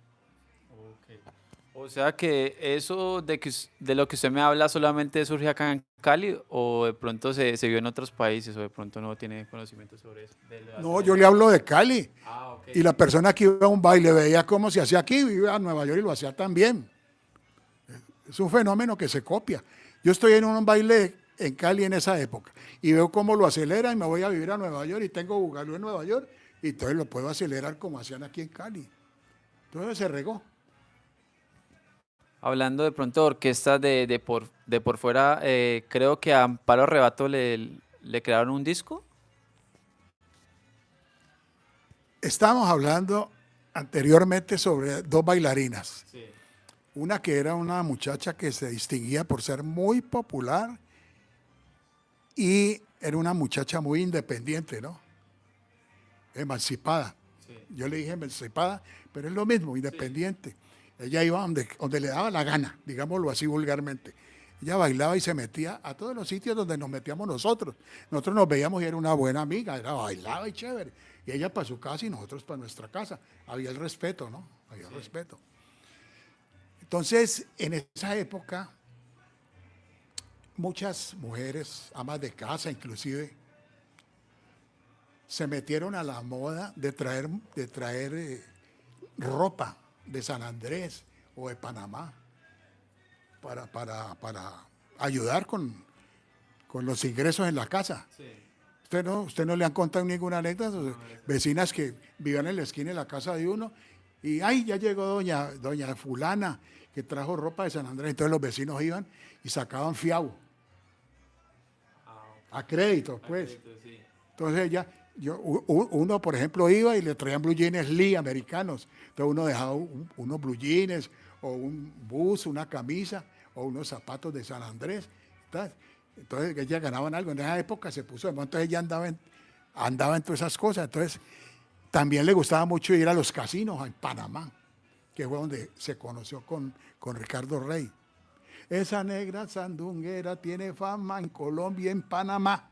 B: Ok. O sea que eso de lo que usted me habla solamente surge acá en Cali o de pronto se vio en otros países o de pronto no tiene conocimiento sobre eso.
A: No, yo le hablo de Cali.
B: Ah, ok.
A: Y la persona que iba a un baile veía cómo se hacía aquí, iba a Nueva York y lo hacía también. Es un fenómeno que se copia. Yo estoy en un baile en Cali en esa época y veo cómo lo acelera y me voy a vivir a Nueva York y tengo bugalú en Nueva York y entonces lo puedo acelerar como hacían aquí en Cali. Entonces se regó.
B: Hablando de pronto de orquestas de por fuera, creo que a Amparo Rebato le crearon un disco.
A: Estábamos hablando anteriormente sobre dos bailarinas.
B: Sí.
A: Una que era una muchacha que se distinguía por ser muy popular y era una muchacha muy independiente, ¿no? Emancipada.
B: Sí.
A: Yo le dije emancipada, pero es lo mismo, independiente. Ella iba donde le daba la gana, digámoslo así vulgarmente. Ella bailaba y se metía a todos los sitios donde nos metíamos nosotros. Nosotros nos veíamos y era una buena amiga, bailaba y chévere. Y ella para su casa y nosotros para nuestra casa. Había el respeto, ¿no? Había el respeto. Entonces, en esa época, muchas mujeres, amas de casa inclusive, se metieron a la moda de traer ropa de San Andrés o de Panamá para ayudar con los ingresos en la casa.
B: Sí.
A: ¿Usted no le han contado ninguna anécdota? Vecinas que vivían en la esquina de la casa de uno y ¡ay, ya llegó doña fulana que trajo ropa de San Andrés! Entonces los vecinos iban y sacaban fiado. a crédito, pues.
B: Crédito, sí.
A: Entonces uno, por ejemplo, iba y le traían blue jeans Lee americanos. Entonces uno dejaba unos blue jeans o un bus, una camisa o unos zapatos de San Andrés. Entonces ellas ganaban algo. En esa época se puso de moda, entonces ella andaba en todas esas cosas. Entonces también le gustaba mucho ir a los casinos en Panamá, que fue donde se conoció con Ricardo Rey. Esa negra sandunguera tiene fama en Colombia y en Panamá.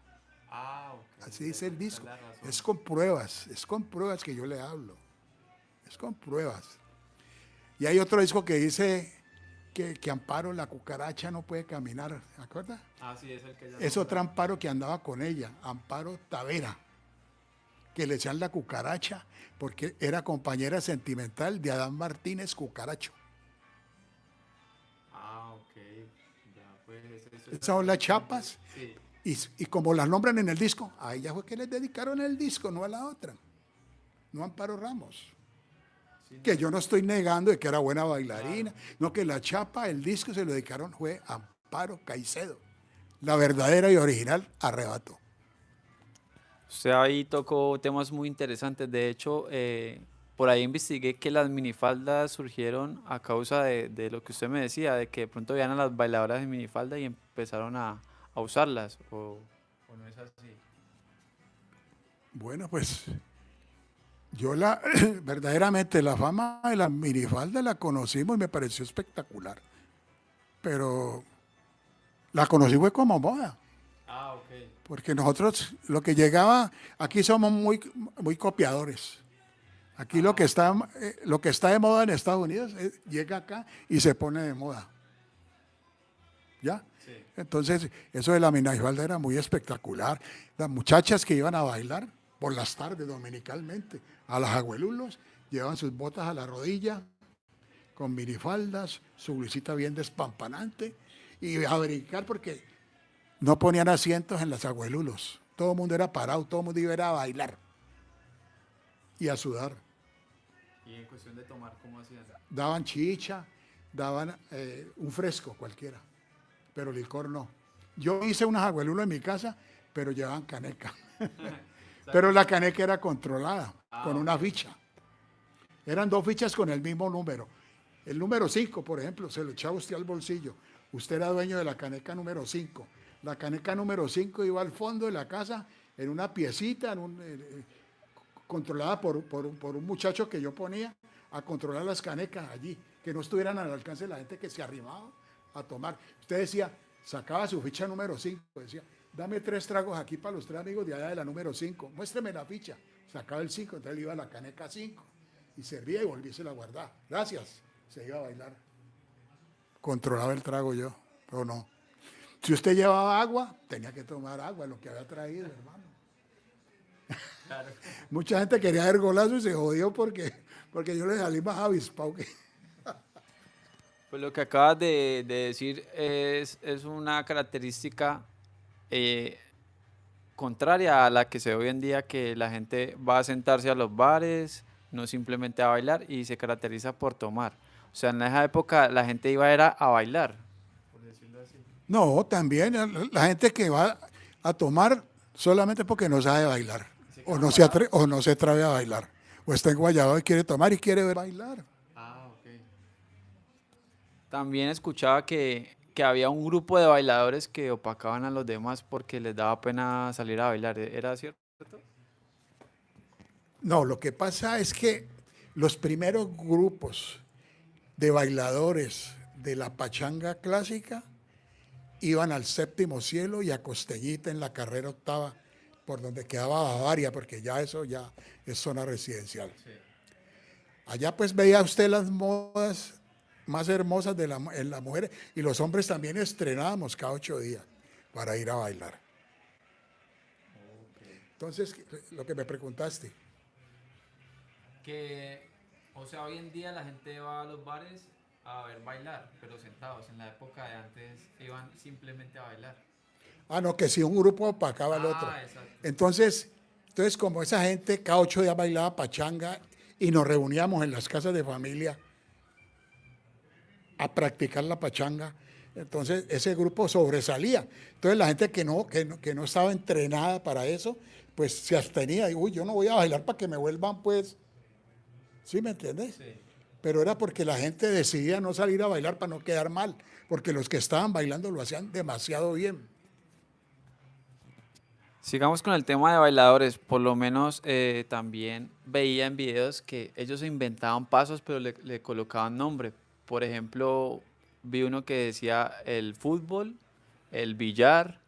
B: Ah, ok.
A: Así dice el disco.
B: Toda la razón.
A: Es con pruebas que yo le hablo. Es con pruebas. Y hay otro disco que dice que Amparo, la cucaracha, no puede caminar. ¿Se acuerda?
B: Ah, sí, es el que ya
A: Es otro Amparo que andaba con ella, Amparo Tavera, que le decían la cucaracha porque era compañera sentimental de Adán Martínez Cucaracho.
B: Ah, ok. Ya, pues,
A: Esas son las chapas.
B: Sí.
A: Y como las nombran en el disco, a ella fue que les dedicaron el disco, no a la otra. No a Amparo Ramos.
B: Sí,
A: Que yo no estoy negando de que era buena bailarina, no, que la chapa, el disco se lo dedicaron fue a Amparo Caicedo. La verdadera y original Arrebato.
B: Usted ahí tocó temas muy interesantes. De hecho, por ahí investigué que las minifaldas surgieron a causa de lo que usted me decía, de que de pronto veían a las bailadoras en minifalda y empezaron a usarlas. O no es así.
A: Bueno, pues yo verdaderamente la fama de la minifalda la conocimos y me pareció espectacular. Pero la conocí fue como moda.
B: Ah, ok.
A: Porque nosotros, lo que llegaba, aquí somos muy copiadores. Aquí lo que está de moda en Estados Unidos llega acá y se pone de moda. ¿Ya?
B: Sí.
A: Entonces, eso de la minifalda era muy espectacular. Las muchachas que iban a bailar por las tardes dominicalmente a las abuelulos, llevaban sus botas a la rodilla, con minifaldas, su blusita bien despampanante, y a brincar porque no ponían asientos en las abuelulos. Todo el mundo era parado, todo el mundo iba a bailar y a sudar.
B: Y en cuestión de tomar, ¿cómo hacían?
A: Daban chicha, daban un fresco cualquiera, pero licor no. Yo hice unas abuelulos en mi casa, pero llevaban caneca. Pero la caneca era controlada, con una ficha. Eran 2 fichas con el mismo número. El número 5, por ejemplo, se lo echaba usted al bolsillo. Usted era dueño de la caneca número 5. La caneca número 5 iba al fondo de la casa, en una piecita, controlada por un muchacho que yo ponía a controlar las canecas allí, que no estuvieran al alcance de la gente que se arrimaba a tomar. Usted decía, sacaba su ficha número 5, decía, dame 3 tragos aquí para los 3 amigos de allá de la número 5, muéstreme la ficha. Sacaba el 5, entonces le iba a la caneca 5 y servía y volviese a guardar. Gracias, se iba a bailar. Controlaba el trago yo, pero no. Si usted llevaba agua, tenía que tomar agua, lo que había traído, hermano.
B: Claro.
A: Mucha gente quería dar golazo y se jodió porque yo le salí más avispado que...
B: Pues lo que acabas de decir es una característica contraria a la que se ve hoy en día, que la gente va a sentarse a los bares, no simplemente a bailar, y se caracteriza por tomar. O sea, en esa época la gente era a bailar, por decirlo así.
A: No, también la gente que va a tomar solamente porque no sabe bailar, o no se atreve a bailar, o está en Guayabao y quiere tomar y quiere bailar.
B: Ah, ok. También escuchaba que había un grupo de bailadores que opacaban a los demás porque les daba pena salir a bailar. ¿Era cierto?
A: No, lo que pasa es que los primeros grupos de bailadores de la pachanga clásica iban al Séptimo Cielo y a Costeñita en la carrera 8ª, por donde quedaba Bavaria, porque ya eso ya es zona residencial.
B: Sí.
A: Allá pues veía usted las modas más hermosas en las mujeres, y los hombres también estrenábamos cada 8 días para ir a bailar. Entonces, lo que me preguntaste.
B: O sea, hoy en día la gente va a los bares a ver bailar, pero sentados. En la época de antes iban simplemente a bailar.
A: Ah, no, que si un grupo opacaba al otro.
B: Exacto.
A: Entonces, como esa gente cada 8 días bailaba pachanga y nos reuníamos en las casas de familia a practicar la pachanga, Entonces ese grupo sobresalía. Entonces la gente que no estaba entrenada para eso, pues se abstenía. Y, uy, yo no voy a bailar para que me vuelvan, pues, ¿sí me entiendes?
B: Sí.
A: Pero era porque la gente decidía no salir a bailar para no quedar mal, porque los que estaban bailando lo hacían demasiado bien.
B: Sigamos con el tema de bailadores. Por lo menos también veía en videos que ellos se inventaban pasos, pero le colocaban nombre. Por ejemplo, vi uno que decía el fútbol, el billar.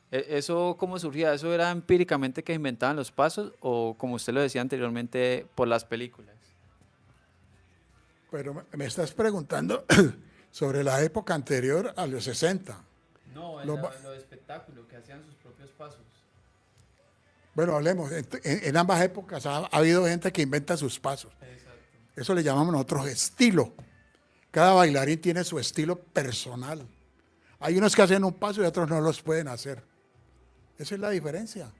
B: ¿Eso cómo surgía? ¿Eso era empíricamente que inventaban los pasos o como usted lo decía anteriormente por las películas?
A: Pero me estás preguntando sobre la época anterior a los 60.
B: No,
A: Los ba-
B: lo de espectáculo, que hacían sus propios pasos.
A: bueno, hablemos. En ambas épocas ha habido gente que inventa sus pasos.
B: Exacto.
A: Eso le llamamos nosotros estilo. Cada bailarín tiene su estilo personal. Hay unos que hacen un paso y otros no los pueden hacer. Esa es la diferencia.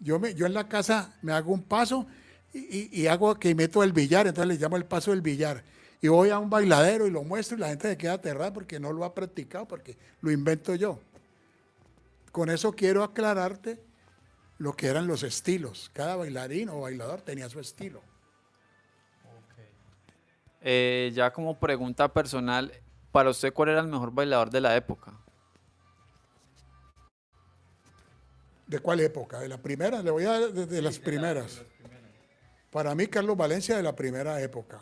A: Yo en la casa me hago un paso y hago que meto el billar, entonces le llamo el paso del billar. Y voy a un bailadero y lo muestro y la gente se queda aterrada porque no lo ha practicado, porque lo invento yo. Con eso quiero aclararte lo que eran los estilos. Cada bailarín o bailador tenía su estilo.
B: Ya como pregunta personal, para usted, ¿cuál era el mejor bailador de la época?
A: ¿De cuál época? ¿De la primera? Le voy a dar de las primeras. Para mí, Carlos Valencia de la primera época.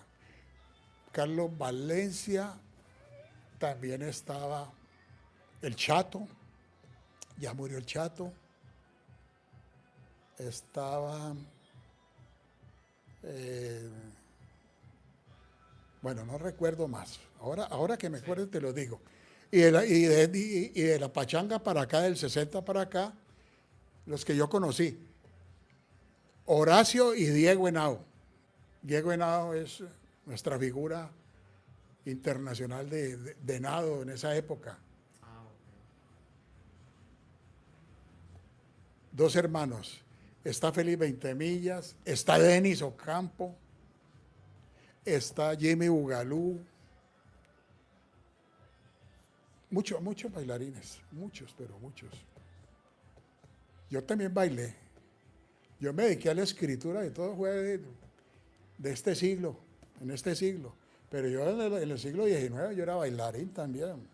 A: Carlos Valencia, también estaba el Chato, ya murió el Chato. Estaba, eh, bueno, no recuerdo más. Ahora que me acuerdo te lo digo. Y de la pachanga para acá, del 60 para acá, los que yo conocí, Horacio y Diego Henao. Diego Henao es nuestra figura internacional de nado en esa época. Dos hermanos. Está Félix Veintemillas, está Denis Ocampo, está Jimmy Bugalú. Muchos bailarines, muchos, pero muchos. Yo también bailé. Yo me dediqué a la escritura y todo fue de este siglo, en este siglo. Pero yo en el siglo XIX yo era bailarín también.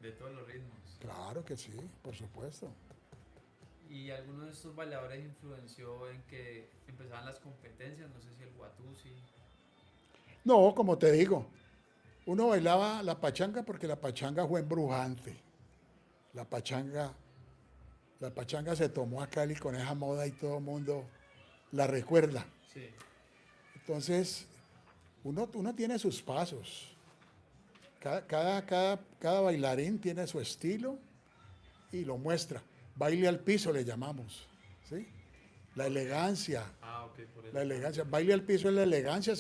B: De todos los ritmos.
A: Claro que sí, por supuesto.
B: ¿Y alguno de estos bailadores influenció en que empezaban las competencias? No sé si el Watusi.
A: No, como te digo, uno bailaba la pachanga porque la pachanga fue embrujante. La pachanga, la pachanga se tomó a Cali con esa moda y todo el mundo la recuerda.
B: Sí.
A: Entonces, uno tiene sus pasos. Cada bailarín tiene su estilo y lo muestra. Baile al piso le llamamos, ¿sí? La elegancia,
B: Ah, ok, por eso.
A: la elegancia. Baile al piso es la elegancia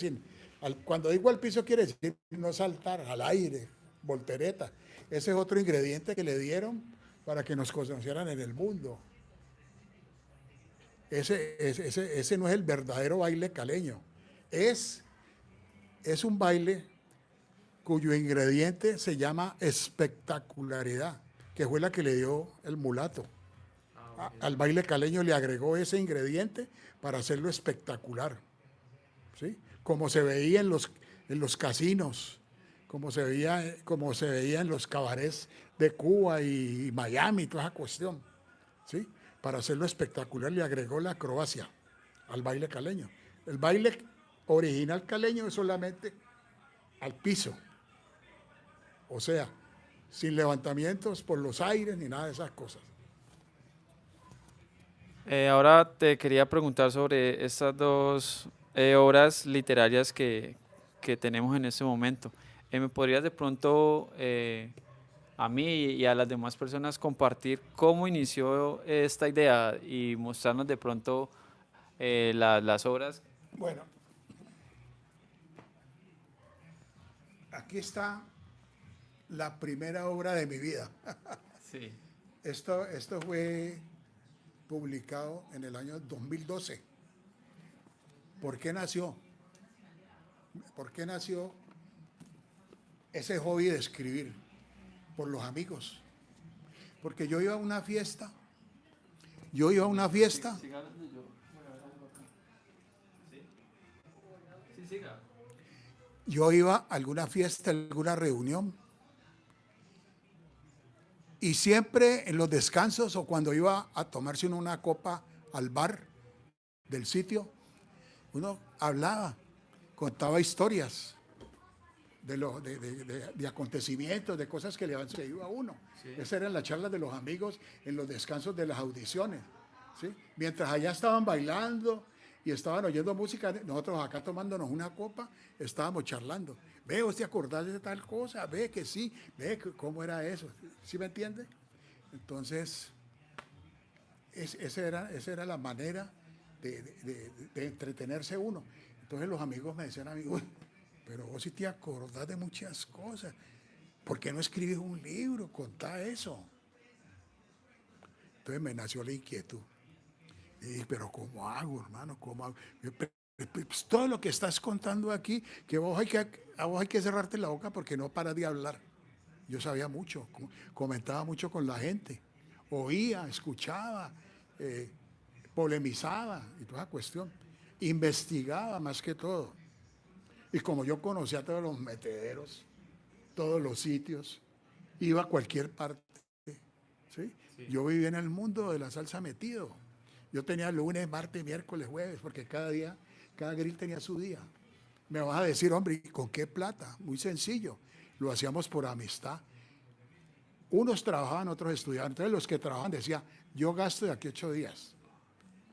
A: cuando digo al piso quiere decir no saltar, al aire, voltereta. Ese es otro ingrediente que le dieron para que nos conocieran en el mundo. Ese no es el verdadero baile caleño. Es, es un baile cuyo ingrediente se llama espectacularidad, que fue la que le dio el mulato. Al baile caleño le agregó ese ingrediente para hacerlo espectacular, ¿sí? Como se veía en los casinos, como se veía en los cabarets de Cuba y Miami, toda esa cuestión, ¿sí? Para hacerlo espectacular le agregó la acrobacia al baile caleño. El baile original caleño es solamente al piso, o sea, sin levantamientos por los aires ni nada de esas cosas.
B: Ahora te quería preguntar sobre estas dos obras literarias que tenemos en este momento. ¿Me podrías de pronto a mí y a las demás personas compartir cómo inició esta idea y mostrarnos de pronto las obras?
A: Bueno, aquí está la primera obra de mi vida.
B: Sí.
A: Esto fue publicado en el año 2012. ¿Por qué nació? ¿Por qué nació? ese hobby de escribir por los amigos. Porque yo iba a una fiesta,
B: Siga hablando, yo voy a ver algo acá. ¿Sí? Sí, siga.
A: yo iba a alguna fiesta, alguna reunión, y siempre en los descansos o cuando iba a tomarse uno una copa al bar del sitio, uno hablaba, contaba historias de acontecimientos, de cosas que le habían sucedido a uno.
B: Sí.
A: Esas eran las charlas de los amigos en los descansos de las audiciones. ¿Sí? Mientras allá estaban bailando y estaban oyendo música, nosotros acá tomándonos una copa, estábamos charlando. Ve, ¿vos te acordás de tal cosa? Ve que sí, ve cómo era eso. ¿Sí me entiende? Entonces, esa era la manera de entretenerse uno. Entonces los amigos me decían a mí, uy, pero vos sí te acordás de muchas cosas. ¿Por qué no escribes un libro? Contá eso. Entonces me nació la inquietud. Y dije, pero ¿cómo hago, hermano? ¿Cómo hago? Pues todo lo que estás contando aquí, que a vos hay que cerrarte la boca porque no paras de hablar. Yo sabía mucho, comentaba mucho con la gente, oía, escuchaba, polemizaba y toda cuestión. Investigaba más que todo. Y como yo conocía todos los metederos, todos los sitios, iba a cualquier parte. ¿Sí?
B: Sí.
A: Yo vivía en el mundo de la salsa metido. Yo tenía lunes, martes, miércoles, jueves, porque cada día, cada grill tenía su día. Me vas a decir, hombre, ¿y con qué plata? Muy sencillo. Lo hacíamos por amistad. Unos trabajaban, otros estudiaban. Entonces los que trabajaban decían, yo gasto de aquí 8 días.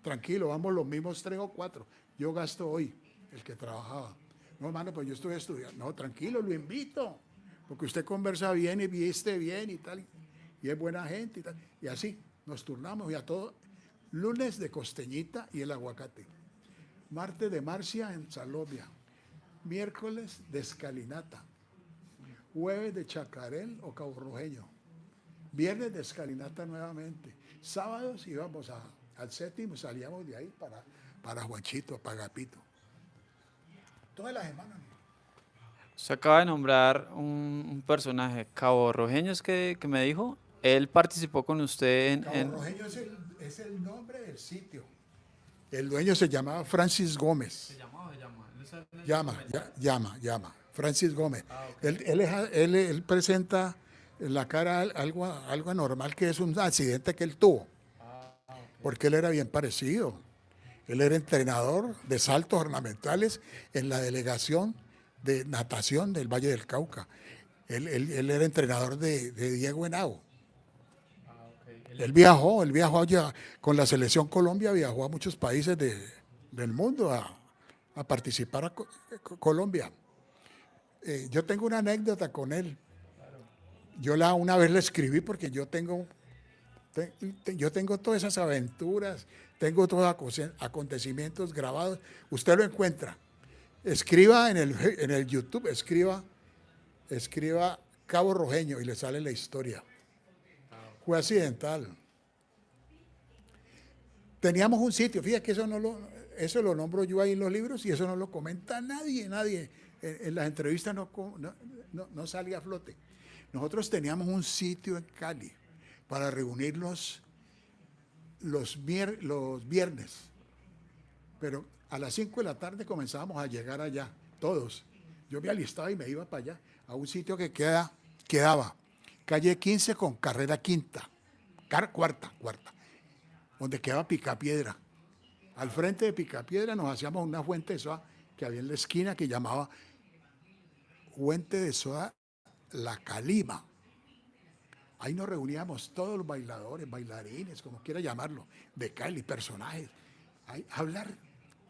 A: Tranquilo, vamos los mismos 3 o 4. Yo gasto hoy, el que trabajaba. No, hermano, pues yo estoy estudiando. No, tranquilo, lo invito. Porque usted conversa bien y viste bien y tal. Y es buena gente y tal. Y así, nos turnamos y a todo. Lunes de costeñita y el aguacate. Martes de Marcia en Salobia. Miércoles de escalinata. Jueves de chacarel o cabo rojeño. Viernes de escalinata nuevamente. Sábados íbamos al séptimo, salíamos de ahí para Juanchito, para Agapito. Toda la semana.
B: Se acaba de nombrar un personaje, Cabo Rojeño, es que me dijo. Él participó con usted
A: Cabo Rojeño es el nombre del sitio. El dueño se llamaba Francis Gómez.
B: ¿Se llama o se llama?
A: Llama. Francis Gómez.
B: Ok.
A: Él presenta en la cara algo anormal que es un accidente que él tuvo.
B: Ok.
A: Porque él era bien parecido. Él era entrenador de saltos ornamentales en la delegación de natación del Valle del Cauca. Él era entrenador de Diego Henao.
B: Ok.
A: Él viajó allá con la selección Colombia, viajó a muchos países del mundo a participar a Colombia. Yo tengo una anécdota con él. Yo una vez le escribí porque yo tengo todas esas aventuras, tengo todos acontecimientos grabados. Usted lo encuentra. Escriba en el YouTube, escriba Cabo Rojeño y le sale la historia. Fue accidental. Teníamos un sitio, fíjate que eso lo nombro yo ahí en los libros y eso no lo comenta nadie. En las entrevistas no salía a flote. Nosotros teníamos un sitio en Cali para reunirnos los viernes, pero a las 5 de la tarde comenzábamos a llegar allá, todos. Yo me alistaba y me iba para allá, a un sitio que quedaba calle 15 con carrera quinta, cuarta, donde quedaba Picapiedra. Al frente de Picapiedra nos hacíamos una fuente de soda que había en la esquina que llamaba Fuente de Soda La Calima. Ahí nos reuníamos todos los bailadores, bailarines, como quiera llamarlo, de Cali, personajes. Ahí,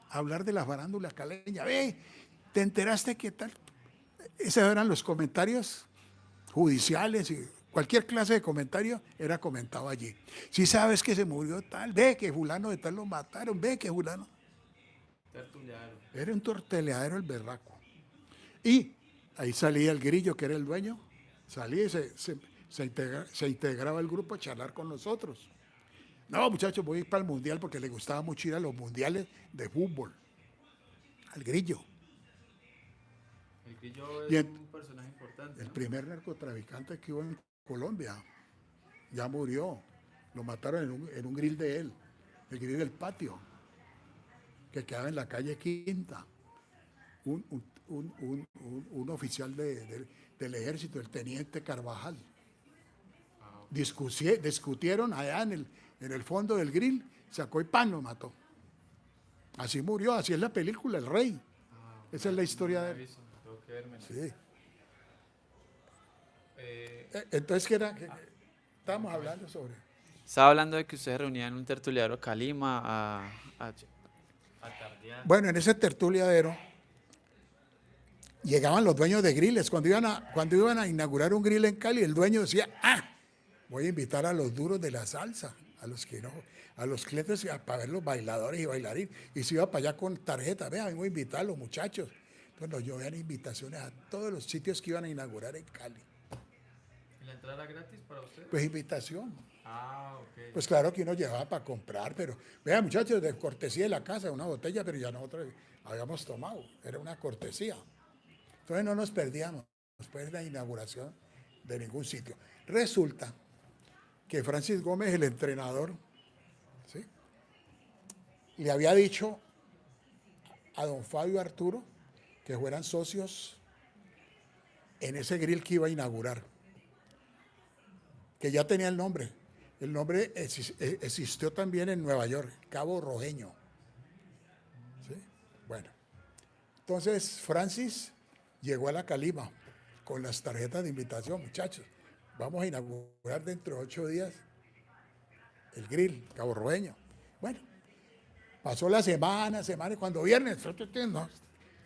A: hablar de la farándula caleña. Ve, ¿te enteraste qué tal? Esos eran los comentarios judiciales y cualquier clase de comentario era comentado allí. Si sabes que se murió tal, ve que fulano de tal lo mataron, ve que fulano. Era un torteleadero el berraco. Y ahí salía el Grillo, que era el dueño, salía y se integraba el grupo a charlar con nosotros. No, muchachos, voy a ir para el mundial porque le gustaba mucho ir a los mundiales de fútbol. Al Grillo.
B: El Grillo
A: Y
B: es
A: en-
B: un personaje importante,
A: El
B: ¿no?
A: primer narcotraficante que hubo en Colombia ya murió. Lo mataron en un grill de él, el grill del patio, que quedaba en la calle Quinta. Un oficial del ejército, el teniente Carvajal. Discutieron allá en el fondo del grill, sacó y pan lo mató. Así murió, así es la película, El Rey. Esa es la historia de él.
B: Tengo que vérmela.
A: Sí.
B: Eh,
A: Entonces, ¿qué era? Estábamos hablando sobre...
B: Estaba hablando de que ustedes se reunían en un tertuliadero Calima a tardear.
A: Bueno, en ese tertuliadero llegaban los dueños de griles. Cuando iban a inaugurar un grill en Cali, el dueño decía, voy a invitar a los duros de la salsa, a los que no, a los clientes para ver los bailadores y bailarines. Y se iba para allá con tarjeta, vean, voy a invitar a los muchachos. Entonces nos llovían invitaciones a todos los sitios que iban a inaugurar en Cali.
B: ¿Y la entrada era gratis para ustedes?
A: Pues invitación.
B: Ok.
A: Pues claro que uno llevaba para comprar, pero vean muchachos, de cortesía de la casa, una botella, pero ya nosotros habíamos tomado, era una cortesía. Entonces no nos perdíamos después de la inauguración de ningún sitio. Resulta que Francis Gómez, el entrenador, ¿sí?, le había dicho a don Fabio Arturo que fueran socios en ese grill que iba a inaugurar, que ya tenía el nombre. El nombre existió también en Nueva York, Cabo Rojeño. ¿Sí? Bueno, entonces Francis llegó a la Calima con las tarjetas de invitación, muchachos. Vamos a inaugurar dentro de 8 días el grill, Cabo Rojeño. Bueno, pasó la semana, y cuando viernes,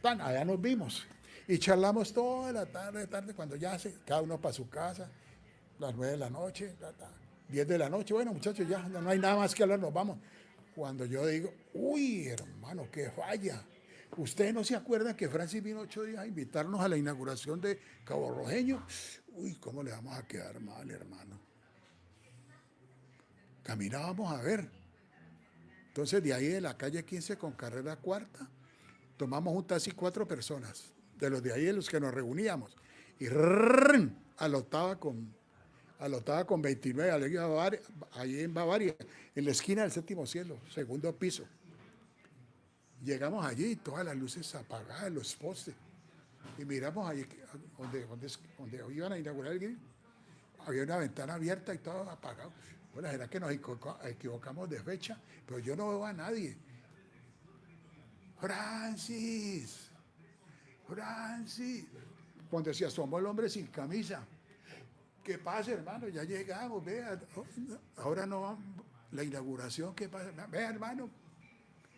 A: allá nos vimos. Y charlamos toda la tarde, cuando ya cada uno para su casa, las 9 de la noche, 10 de la noche. Bueno, muchachos, ya no hay nada más que hablar, nos vamos. Cuando yo digo, uy, hermano, qué falla. ¿Ustedes no se acuerdan que Francis vino 8 días a invitarnos a la inauguración de Cabo Rojeño? Uy, ¿cómo le vamos a quedar mal, hermano? Caminábamos a ver. Entonces, de ahí de la calle 15 con carrera cuarta, tomamos un taxi 4 personas, de los de ahí de los que nos reuníamos. Y a la octava con 29, allí en Bavaria, en la esquina del Séptimo Cielo, segundo piso. Llegamos allí, todas las luces apagadas, los postes, y miramos allí donde iban a inaugurar el grill. Había una ventana abierta y todo apagado. Bueno, será que nos equivocamos de fecha, pero yo no veo a nadie. Francis. Cuando se asomó el hombre sin camisa. ¿Qué pasa, hermano? Ya llegamos, vea. Ahora no vamos. La inauguración, ¿qué pasa? Vea, hermano,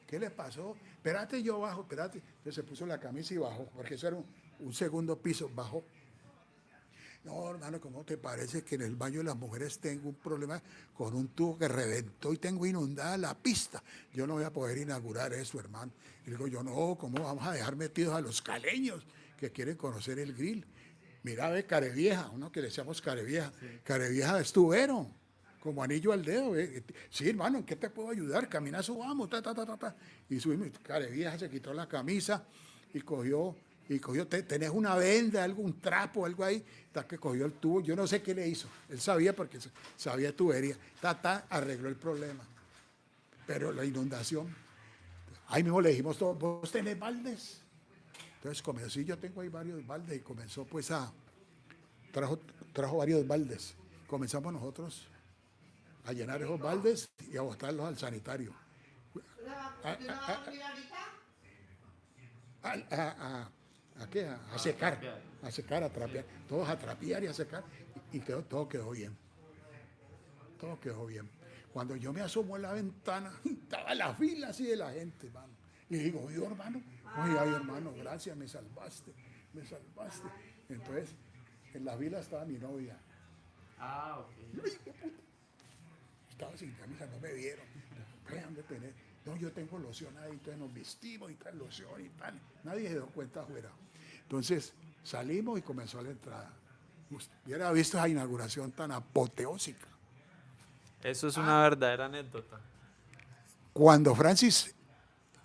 A: ¿qué le pasó? Espérate, yo bajo, espérate. Entonces se puso la camisa y bajó, porque eso era un segundo piso, bajó. No, hermano, ¿cómo te parece que en el baño de las mujeres tengo un problema con un tubo que reventó y tengo inundada la pista? Yo no voy a poder inaugurar eso, hermano. Y digo yo, no, ¿cómo vamos a dejar metidos a los caleños que quieren conocer el grill? Mira, ve, Carevieja, uno que le decíamos Carevieja. Sí. Carevieja estuvieron, como anillo al dedo. Sí, hermano, ¿en qué te puedo ayudar? Camina, subamos, Y subimos, Carevieja se quitó la camisa y cogió, tenés una venda, algún trapo, algo ahí, que cogió el tubo, yo no sé qué le hizo, él sabía porque sabía tubería, arregló el problema, pero la inundación, ahí mismo le dijimos todos, ¿vos tenés baldes? Entonces comenzó, yo tengo ahí varios baldes, y comenzó pues trajo varios baldes, comenzamos nosotros a llenar esos baldes y a botarlos al sanitario. ¿A qué? A secar, a trapear. Todos a trapear y a secar. Y todo quedó bien. Todo quedó bien. Cuando yo me asomo en la ventana, estaba la fila así de la gente, hermano. Y digo, yo, hermano, ay, hermano, gracias, me salvaste. Entonces, en la fila estaba mi novia.
B: Ok.
A: Estaba sin camisa, no me vieron. Dejan de tener. No, yo tengo loción ahí, entonces nos vestimos y tal, loción y tal. Nadie se dio cuenta afuera. Entonces salimos y comenzó la entrada. Hubiera visto esa inauguración tan apoteósica.
B: Eso es una verdadera anécdota.
A: Cuando Francis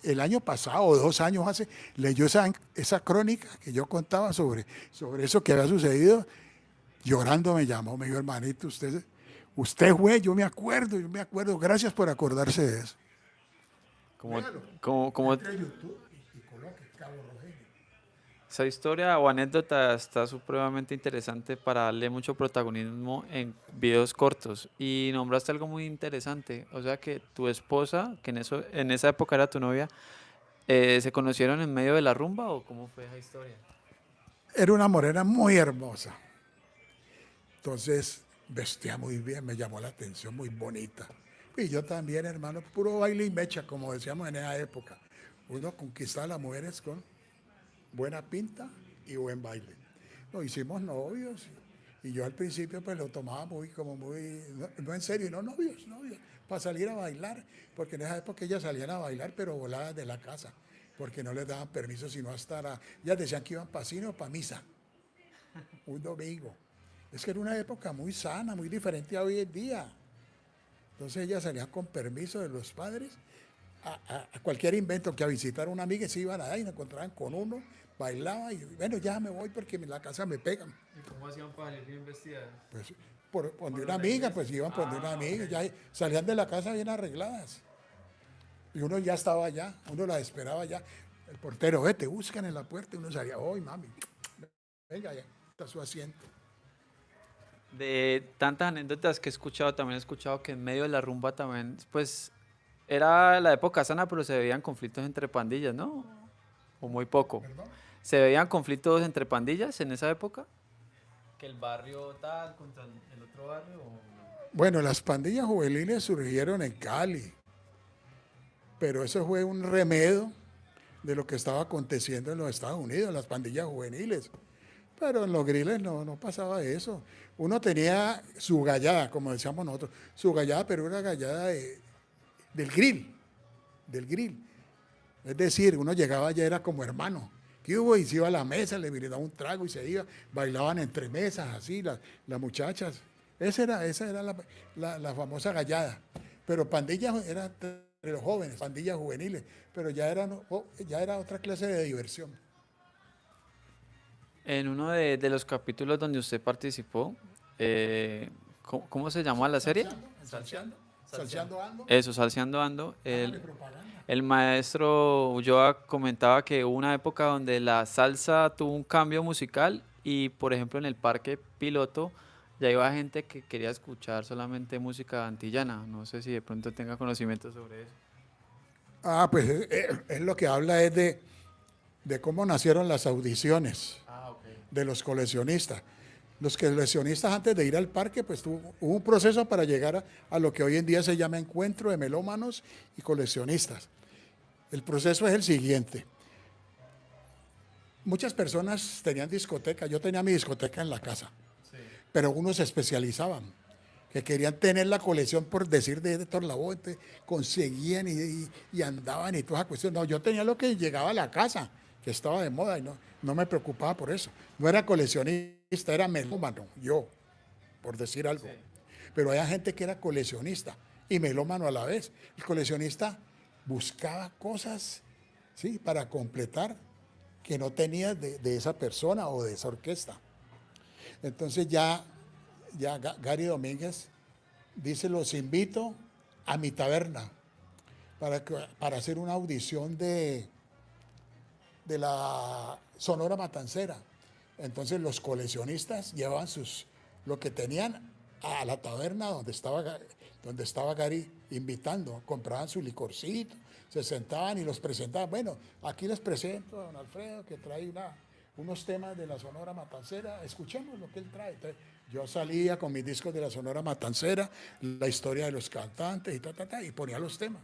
A: el año pasado o 2 años hace, leyó esa crónica que yo contaba sobre eso que había sucedido. Llorando me llamó, me dijo, hermanito, usted fue, yo me acuerdo, gracias por acordarse de eso.
B: Como,
A: Véalo.
B: como
A: Entre YouTube y coloque Cabo Rogelio.
B: esa historia o anécdota está supremamente interesante para darle mucho protagonismo en videos cortos. Y nombraste algo muy interesante, o sea que tu esposa, que en esa época era tu novia, ¿se conocieron en medio de la rumba o cómo fue esa historia?
A: Era una morena muy hermosa. Entonces, vestía muy bien, me llamó la atención, muy bonita. Y yo también, hermano, puro baile y mecha, como decíamos en esa época. Uno conquistaba a las mujeres con buena pinta y buen baile. Nos hicimos novios y yo al principio pues lo tomaba no en serio, no novios, para salir a bailar, porque en esa época ellas salían a bailar, pero voladas de la casa, porque no les daban permiso sino ellas decían que iban para cine o para misa, un domingo. Es que era una época muy sana, muy diferente a hoy en día. Entonces ellas salían con permiso de los padres a cualquier invento, que a visitar a una amiga y se iban allá y nos encontraban con uno, bailaba y bueno, ya me voy porque en la casa me pegan.
B: ¿Y cómo hacían para salir bien vestidas?
A: Pues por donde una amiga, pues iban por donde una amiga, ya salían de la casa bien arregladas. Y uno ya estaba allá, uno las esperaba allá. El portero, te buscan en la puerta y uno salía, mami, venga, ya está su asiento.
B: De tantas anécdotas que he escuchado, también he escuchado que en medio de la rumba también, pues, era la época sana, pero se veían conflictos entre pandillas, ¿no? O muy poco.
A: ¿Perdón?
B: ¿Se veían conflictos entre pandillas en esa época? Que el barrio tal contra el otro barrio.
A: Bueno, las pandillas juveniles surgieron en Cali, pero eso fue un remedio de lo que estaba aconteciendo en los Estados Unidos, las pandillas juveniles. Pero en los griles no pasaba eso. Uno tenía su gallada, como decíamos nosotros, su gallada, pero una gallada del grill. Es decir, uno llegaba ya era como hermano. ¿Qué hubo? Y se iba a la mesa, le brindaba un trago y se iba. Bailaban entre mesas, así, las muchachas. Esa era la famosa gallada. Pero pandillas era entre los jóvenes, pandillas juveniles. Pero ya era otra clase de diversión.
B: En uno de los capítulos donde usted participó, ¿cómo se llamaba la serie?
A: Salseando ando.
B: Eso, Salseando Ando.
A: Hágale propaganda.
B: El maestro Ulloa comentaba que hubo una época donde la salsa tuvo un cambio musical y, por ejemplo, en el Parque Piloto ya iba gente que quería escuchar solamente música antillana. No sé si de pronto tenga conocimiento sobre eso.
A: Pues es lo que habla es de cómo nacieron las audiciones de los coleccionistas. Los coleccionistas antes de ir al parque, pues hubo un proceso para llegar a lo que hoy en día se llama encuentro de melómanos y coleccionistas. El proceso es el siguiente. Muchas personas tenían discoteca, yo tenía mi discoteca en la casa, pero unos se especializaban, que querían tener la colección, por decir, de Héctor Lavoe, conseguían y andaban y toda esa cuestión. No, yo tenía lo que llegaba a la casa, que estaba de moda y no me preocupaba por eso. No era coleccionista, era melómano, yo, por decir algo.
B: Sí.
A: Pero había gente que era coleccionista y melómano a la vez. El coleccionista buscaba cosas, ¿sí?, para completar que no tenía de esa persona o de esa orquesta. Entonces ya Gary Domínguez dice, los invito a mi taberna para hacer una audición de la Sonora Matancera. Entonces los coleccionistas llevaban lo que tenían a la taberna donde estaba Gary invitando, compraban su licorcito, se sentaban y los presentaban. Bueno, aquí les presento a don Alfredo, que trae unos temas de la Sonora Matancera, escuchemos lo que él trae. Entonces, yo salía con mis discos de la Sonora Matancera, la historia de los cantantes y ponía los temas.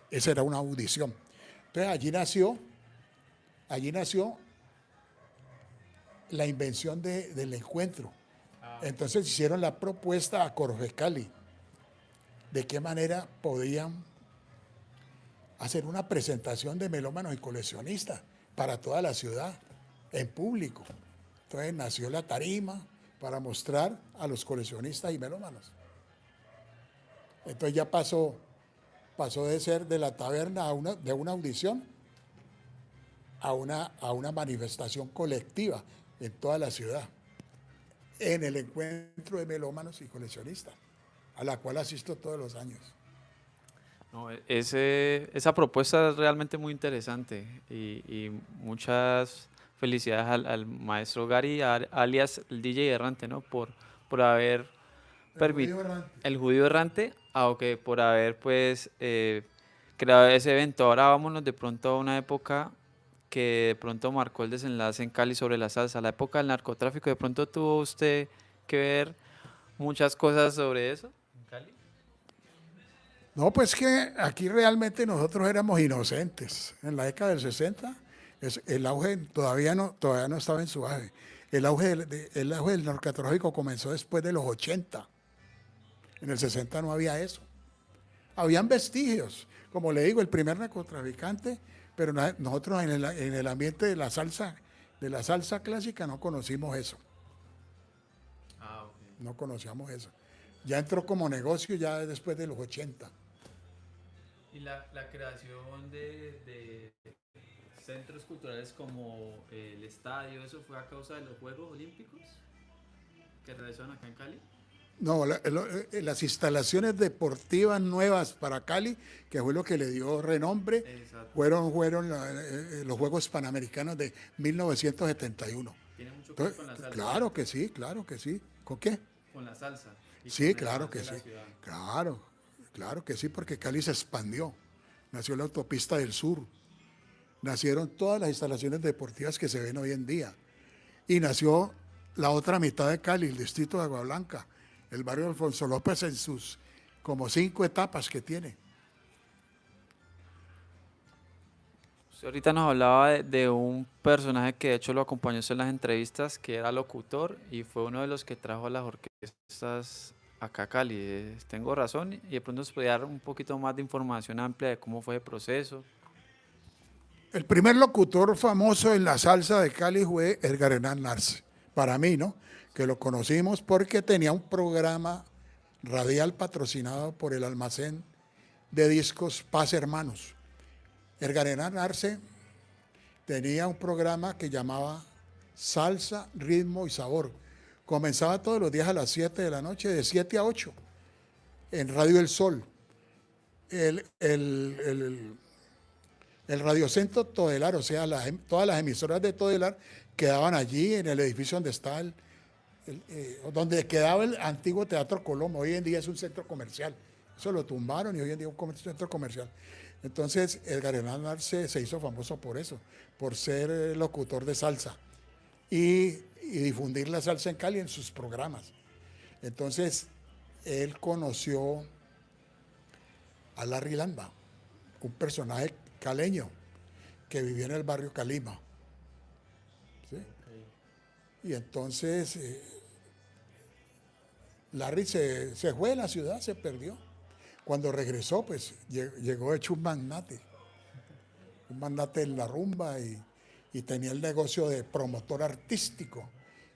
A: Esa era una audición. Entonces allí nació la invención del encuentro. Entonces hicieron la propuesta a Corfecali de qué manera podían hacer una presentación de melómanos y coleccionistas para toda la ciudad, en público. Entonces nació la tarima para mostrar a los coleccionistas y melómanos. Entonces ya pasó pasó de ser de la taberna de una audición a una manifestación colectiva en toda la ciudad, en el encuentro de melómanos y coleccionistas, a la cual asisto todos los años.
B: No, esa propuesta es realmente muy interesante y muchas felicidades al maestro Gary, alias el DJ Errante, ¿no? Por haber permitido el judío errante, aunque por haber pues creado ese evento. Ahora vámonos de pronto a una época que de pronto marcó el desenlace en Cali sobre la salsa, la época del narcotráfico. ¿De pronto tuvo usted que ver muchas cosas sobre eso en Cali?
A: No, pues que aquí realmente nosotros éramos inocentes. En la década del 60, el auge todavía no estaba en su auge. El auge el auge del narcotráfico comenzó después de los 80. En el 60 no había eso. Habían vestigios. Como le digo, el primer narcotraficante, pero nosotros en el ambiente de la salsa clásica no conocimos eso.
B: Ah, ok.
A: No conocíamos eso. Ya entró como negocio ya después de los 80.
B: Y la creación de centros culturales como el estadio, ¿eso fue a causa de los Juegos Olímpicos que realizaron acá en Cali?
A: No, las instalaciones deportivas nuevas para Cali, que fue lo que le dio renombre,
B: Exacto.
A: fueron los Juegos Panamericanos de 1971.
B: Tiene mucho que ver
A: Entonces,
B: con la salsa.
A: claro que sí, claro que sí. ¿Con qué?
B: Con la salsa. Y
A: Sí,
B: con el
A: claro
B: avance
A: que
B: de la
A: sí.
B: ciudad.
A: Claro que sí, porque Cali se expandió. Nació la autopista del sur. Nacieron todas las instalaciones deportivas que se ven hoy en día. Y nació la otra mitad de Cali, el distrito de Agua Blanca, el barrio de Alfonso López en sus como 5 etapas que tiene.
B: Usted ahorita nos hablaba de un personaje que de hecho lo acompañó usted en las entrevistas, que era locutor y fue uno de los que trajo a las orquestas acá a Cali. ¿Tengo razón? Y de pronto nos puede dar un poquito más de información amplia de cómo fue el proceso.
A: El primer locutor famoso en la salsa de Cali fue Edgar Hernán Arce, para mí, ¿no? Que lo conocimos porque tenía un programa radial patrocinado por el almacén de discos Paz Hermanos. Edgar Hernán Arce tenía un programa que llamaba Salsa, Ritmo y Sabor. Comenzaba todos los días a las 7 de la noche, de 7 a 8, en Radio El Sol. El radiocentro Todelar, o sea, todas las emisoras de Todelar quedaban allí en el edificio donde está donde quedaba el antiguo Teatro Colombo. Hoy en día es un centro comercial. Eso lo tumbaron y hoy en día es un centro comercial. Entonces, Edgar Hernán Arce se hizo famoso por eso, por ser locutor de salsa y difundir la salsa en Cali en sus programas. Entonces, él conoció a Larry Landa, un personaje caleño que vivía en el barrio Calima. ¿Sí? Okay. Y entonces Larry se fue de la ciudad, se perdió. Cuando regresó, pues llegó hecho un magnate en la rumba y tenía el negocio de promotor artístico.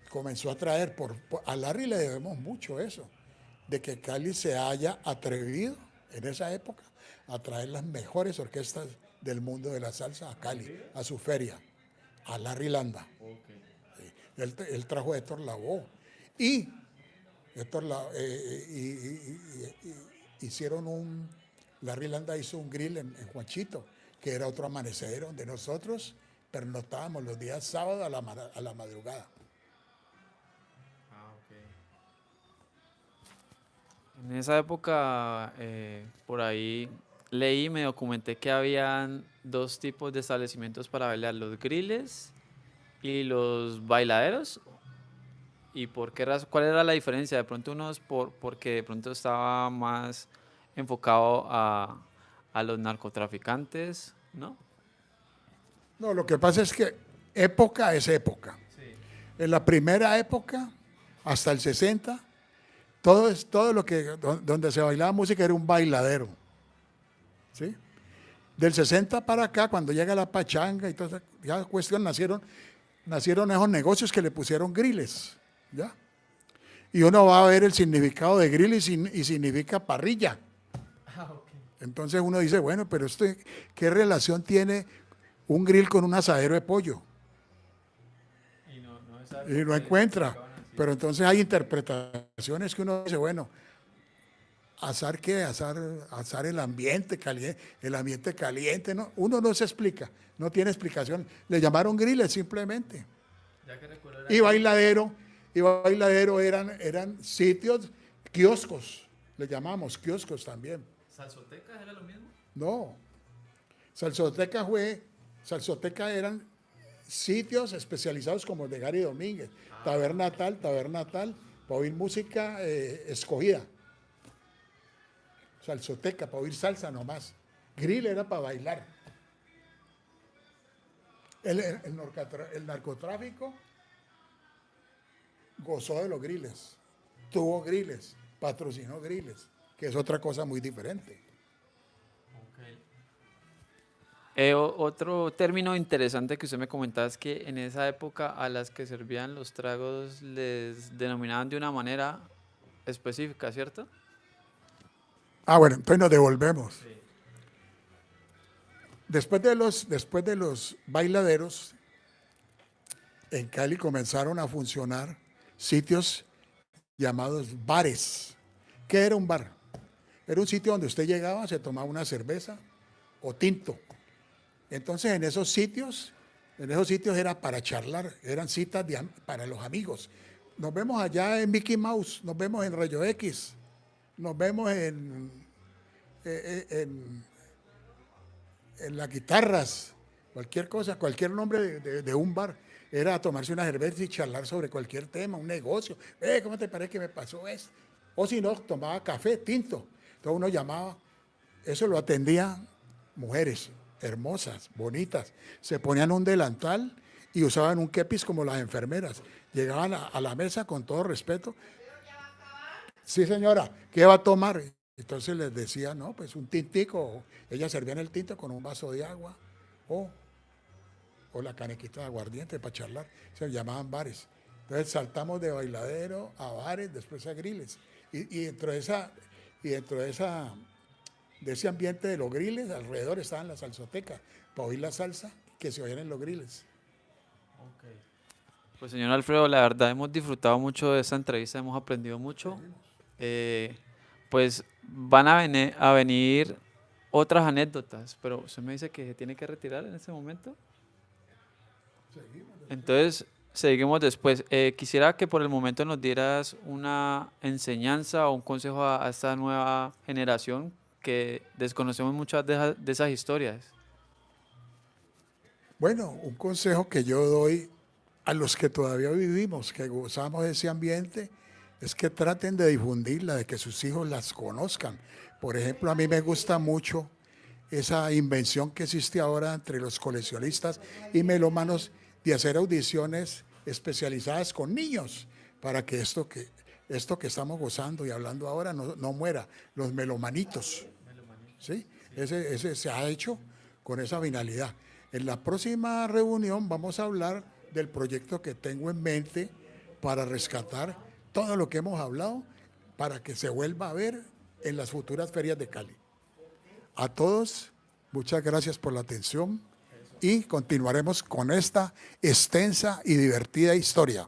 A: Comenzó a traer, a Larry le debemos mucho eso, de que Cali se haya atrevido en esa época a traer las mejores orquestas del mundo de la salsa a Cali, a su feria, a Larry Landa. Okay. Él trajo a Héctor Lavoe y Larry Landa hizo un grill en Juanchito, que era otro amanecer donde nosotros pernotábamos los días sábados a la madrugada.
B: Ah, okay. En esa época, por ahí leí, me documenté que habían dos tipos de establecimientos para bailar, los grilles y los bailaderos. ¿Y cuál era la diferencia? De pronto unos porque de pronto estaba más enfocado a los narcotraficantes, ¿no?
A: No, lo que pasa es que época es época. Sí. En la primera época, hasta el 60, todo lo que donde se bailaba música era un bailadero. ¿Sí? Del 60 para acá, cuando llega la pachanga y toda esa cuestión, nacieron esos negocios que le pusieron griles. ¿Ya? Y uno va a ver el significado de grill y significa parrilla. Ah, okay. Entonces uno dice, bueno, pero esto, ¿qué relación tiene un grill con un asadero de pollo? Y no encuentra. Pero entonces hay interpretaciones que uno dice, bueno, ¿asar qué? Asar el ambiente caliente, ¿no? Uno no se explica, no tiene explicación. Le llamaron griles simplemente. Y bailadero, eran sitios, kioscos, le llamamos kioscos también.
B: ¿Salsotecas era lo mismo?
A: No, Salsoteca eran sitios especializados como el de Gary Domínguez, taberna tal, para oír música escogida. Salsoteca, para oír salsa nomás. Grill era para bailar. El narcotráfico gozó de los griles, tuvo griles, patrocinó griles, que es otra cosa muy diferente.
B: Otro término interesante que usted me comentaba es que en esa época a las que servían los tragos les denominaban de una manera específica, ¿cierto?
A: Bueno, entonces nos devolvemos. Sí. Después de los bailaderos, en Cali comenzaron a funcionar sitios llamados bares. ¿Qué era un bar? Era un sitio donde usted llegaba, se tomaba una cerveza o tinto. Entonces en esos sitios era para charlar, eran citas para los amigos. Nos vemos allá en Mickey Mouse, nos vemos en Rayo X, nos vemos en las guitarras, cualquier cosa, cualquier nombre de un bar. Era tomarse una cerveza y charlar sobre cualquier tema, un negocio. ¿Cómo te parece que me pasó esto? O si no, tomaba café, tinto. Entonces uno llamaba, eso lo atendía mujeres hermosas, bonitas. Se ponían un delantal y usaban un kepis como las enfermeras. Llegaban a la mesa con todo respeto. Sí, señora, ¿qué va a tomar? Entonces les decía, no, pues un tintico. Ellas servían el tinto con un vaso de agua o la canequita de aguardiente para charlar. Se llamaban bares. Entonces saltamos de bailadero a bares, después a griles. Y dentro de ese ambiente de los griles, alrededor estaban las salsotecas, para oír la salsa que se oían en los griles.
B: Okay. Pues señor Alfredo, la verdad hemos disfrutado mucho de esta entrevista, hemos aprendido mucho. Pues van a venir otras anécdotas, pero usted me dice que se tiene que retirar en este momento. Entonces, seguimos después. Quisiera que por el momento nos dieras una enseñanza o un consejo a esta nueva generación que desconocemos muchas de esas historias.
A: Bueno, un consejo que yo doy a los que todavía vivimos, que gozamos de ese ambiente, es que traten de difundirla, de que sus hijos las conozcan. Por ejemplo, a mí me gusta mucho esa invención que existe ahora entre los coleccionistas y melómanos de hacer audiciones especializadas con niños, para que esto que estamos gozando y hablando ahora no muera, los melomanitos. ¿Sí? Ese se ha hecho con esa finalidad. En la próxima reunión vamos a hablar del proyecto que tengo en mente para rescatar todo lo que hemos hablado para que se vuelva a ver en las futuras ferias de Cali. A todos, muchas gracias por la atención y continuaremos con esta extensa y divertida historia.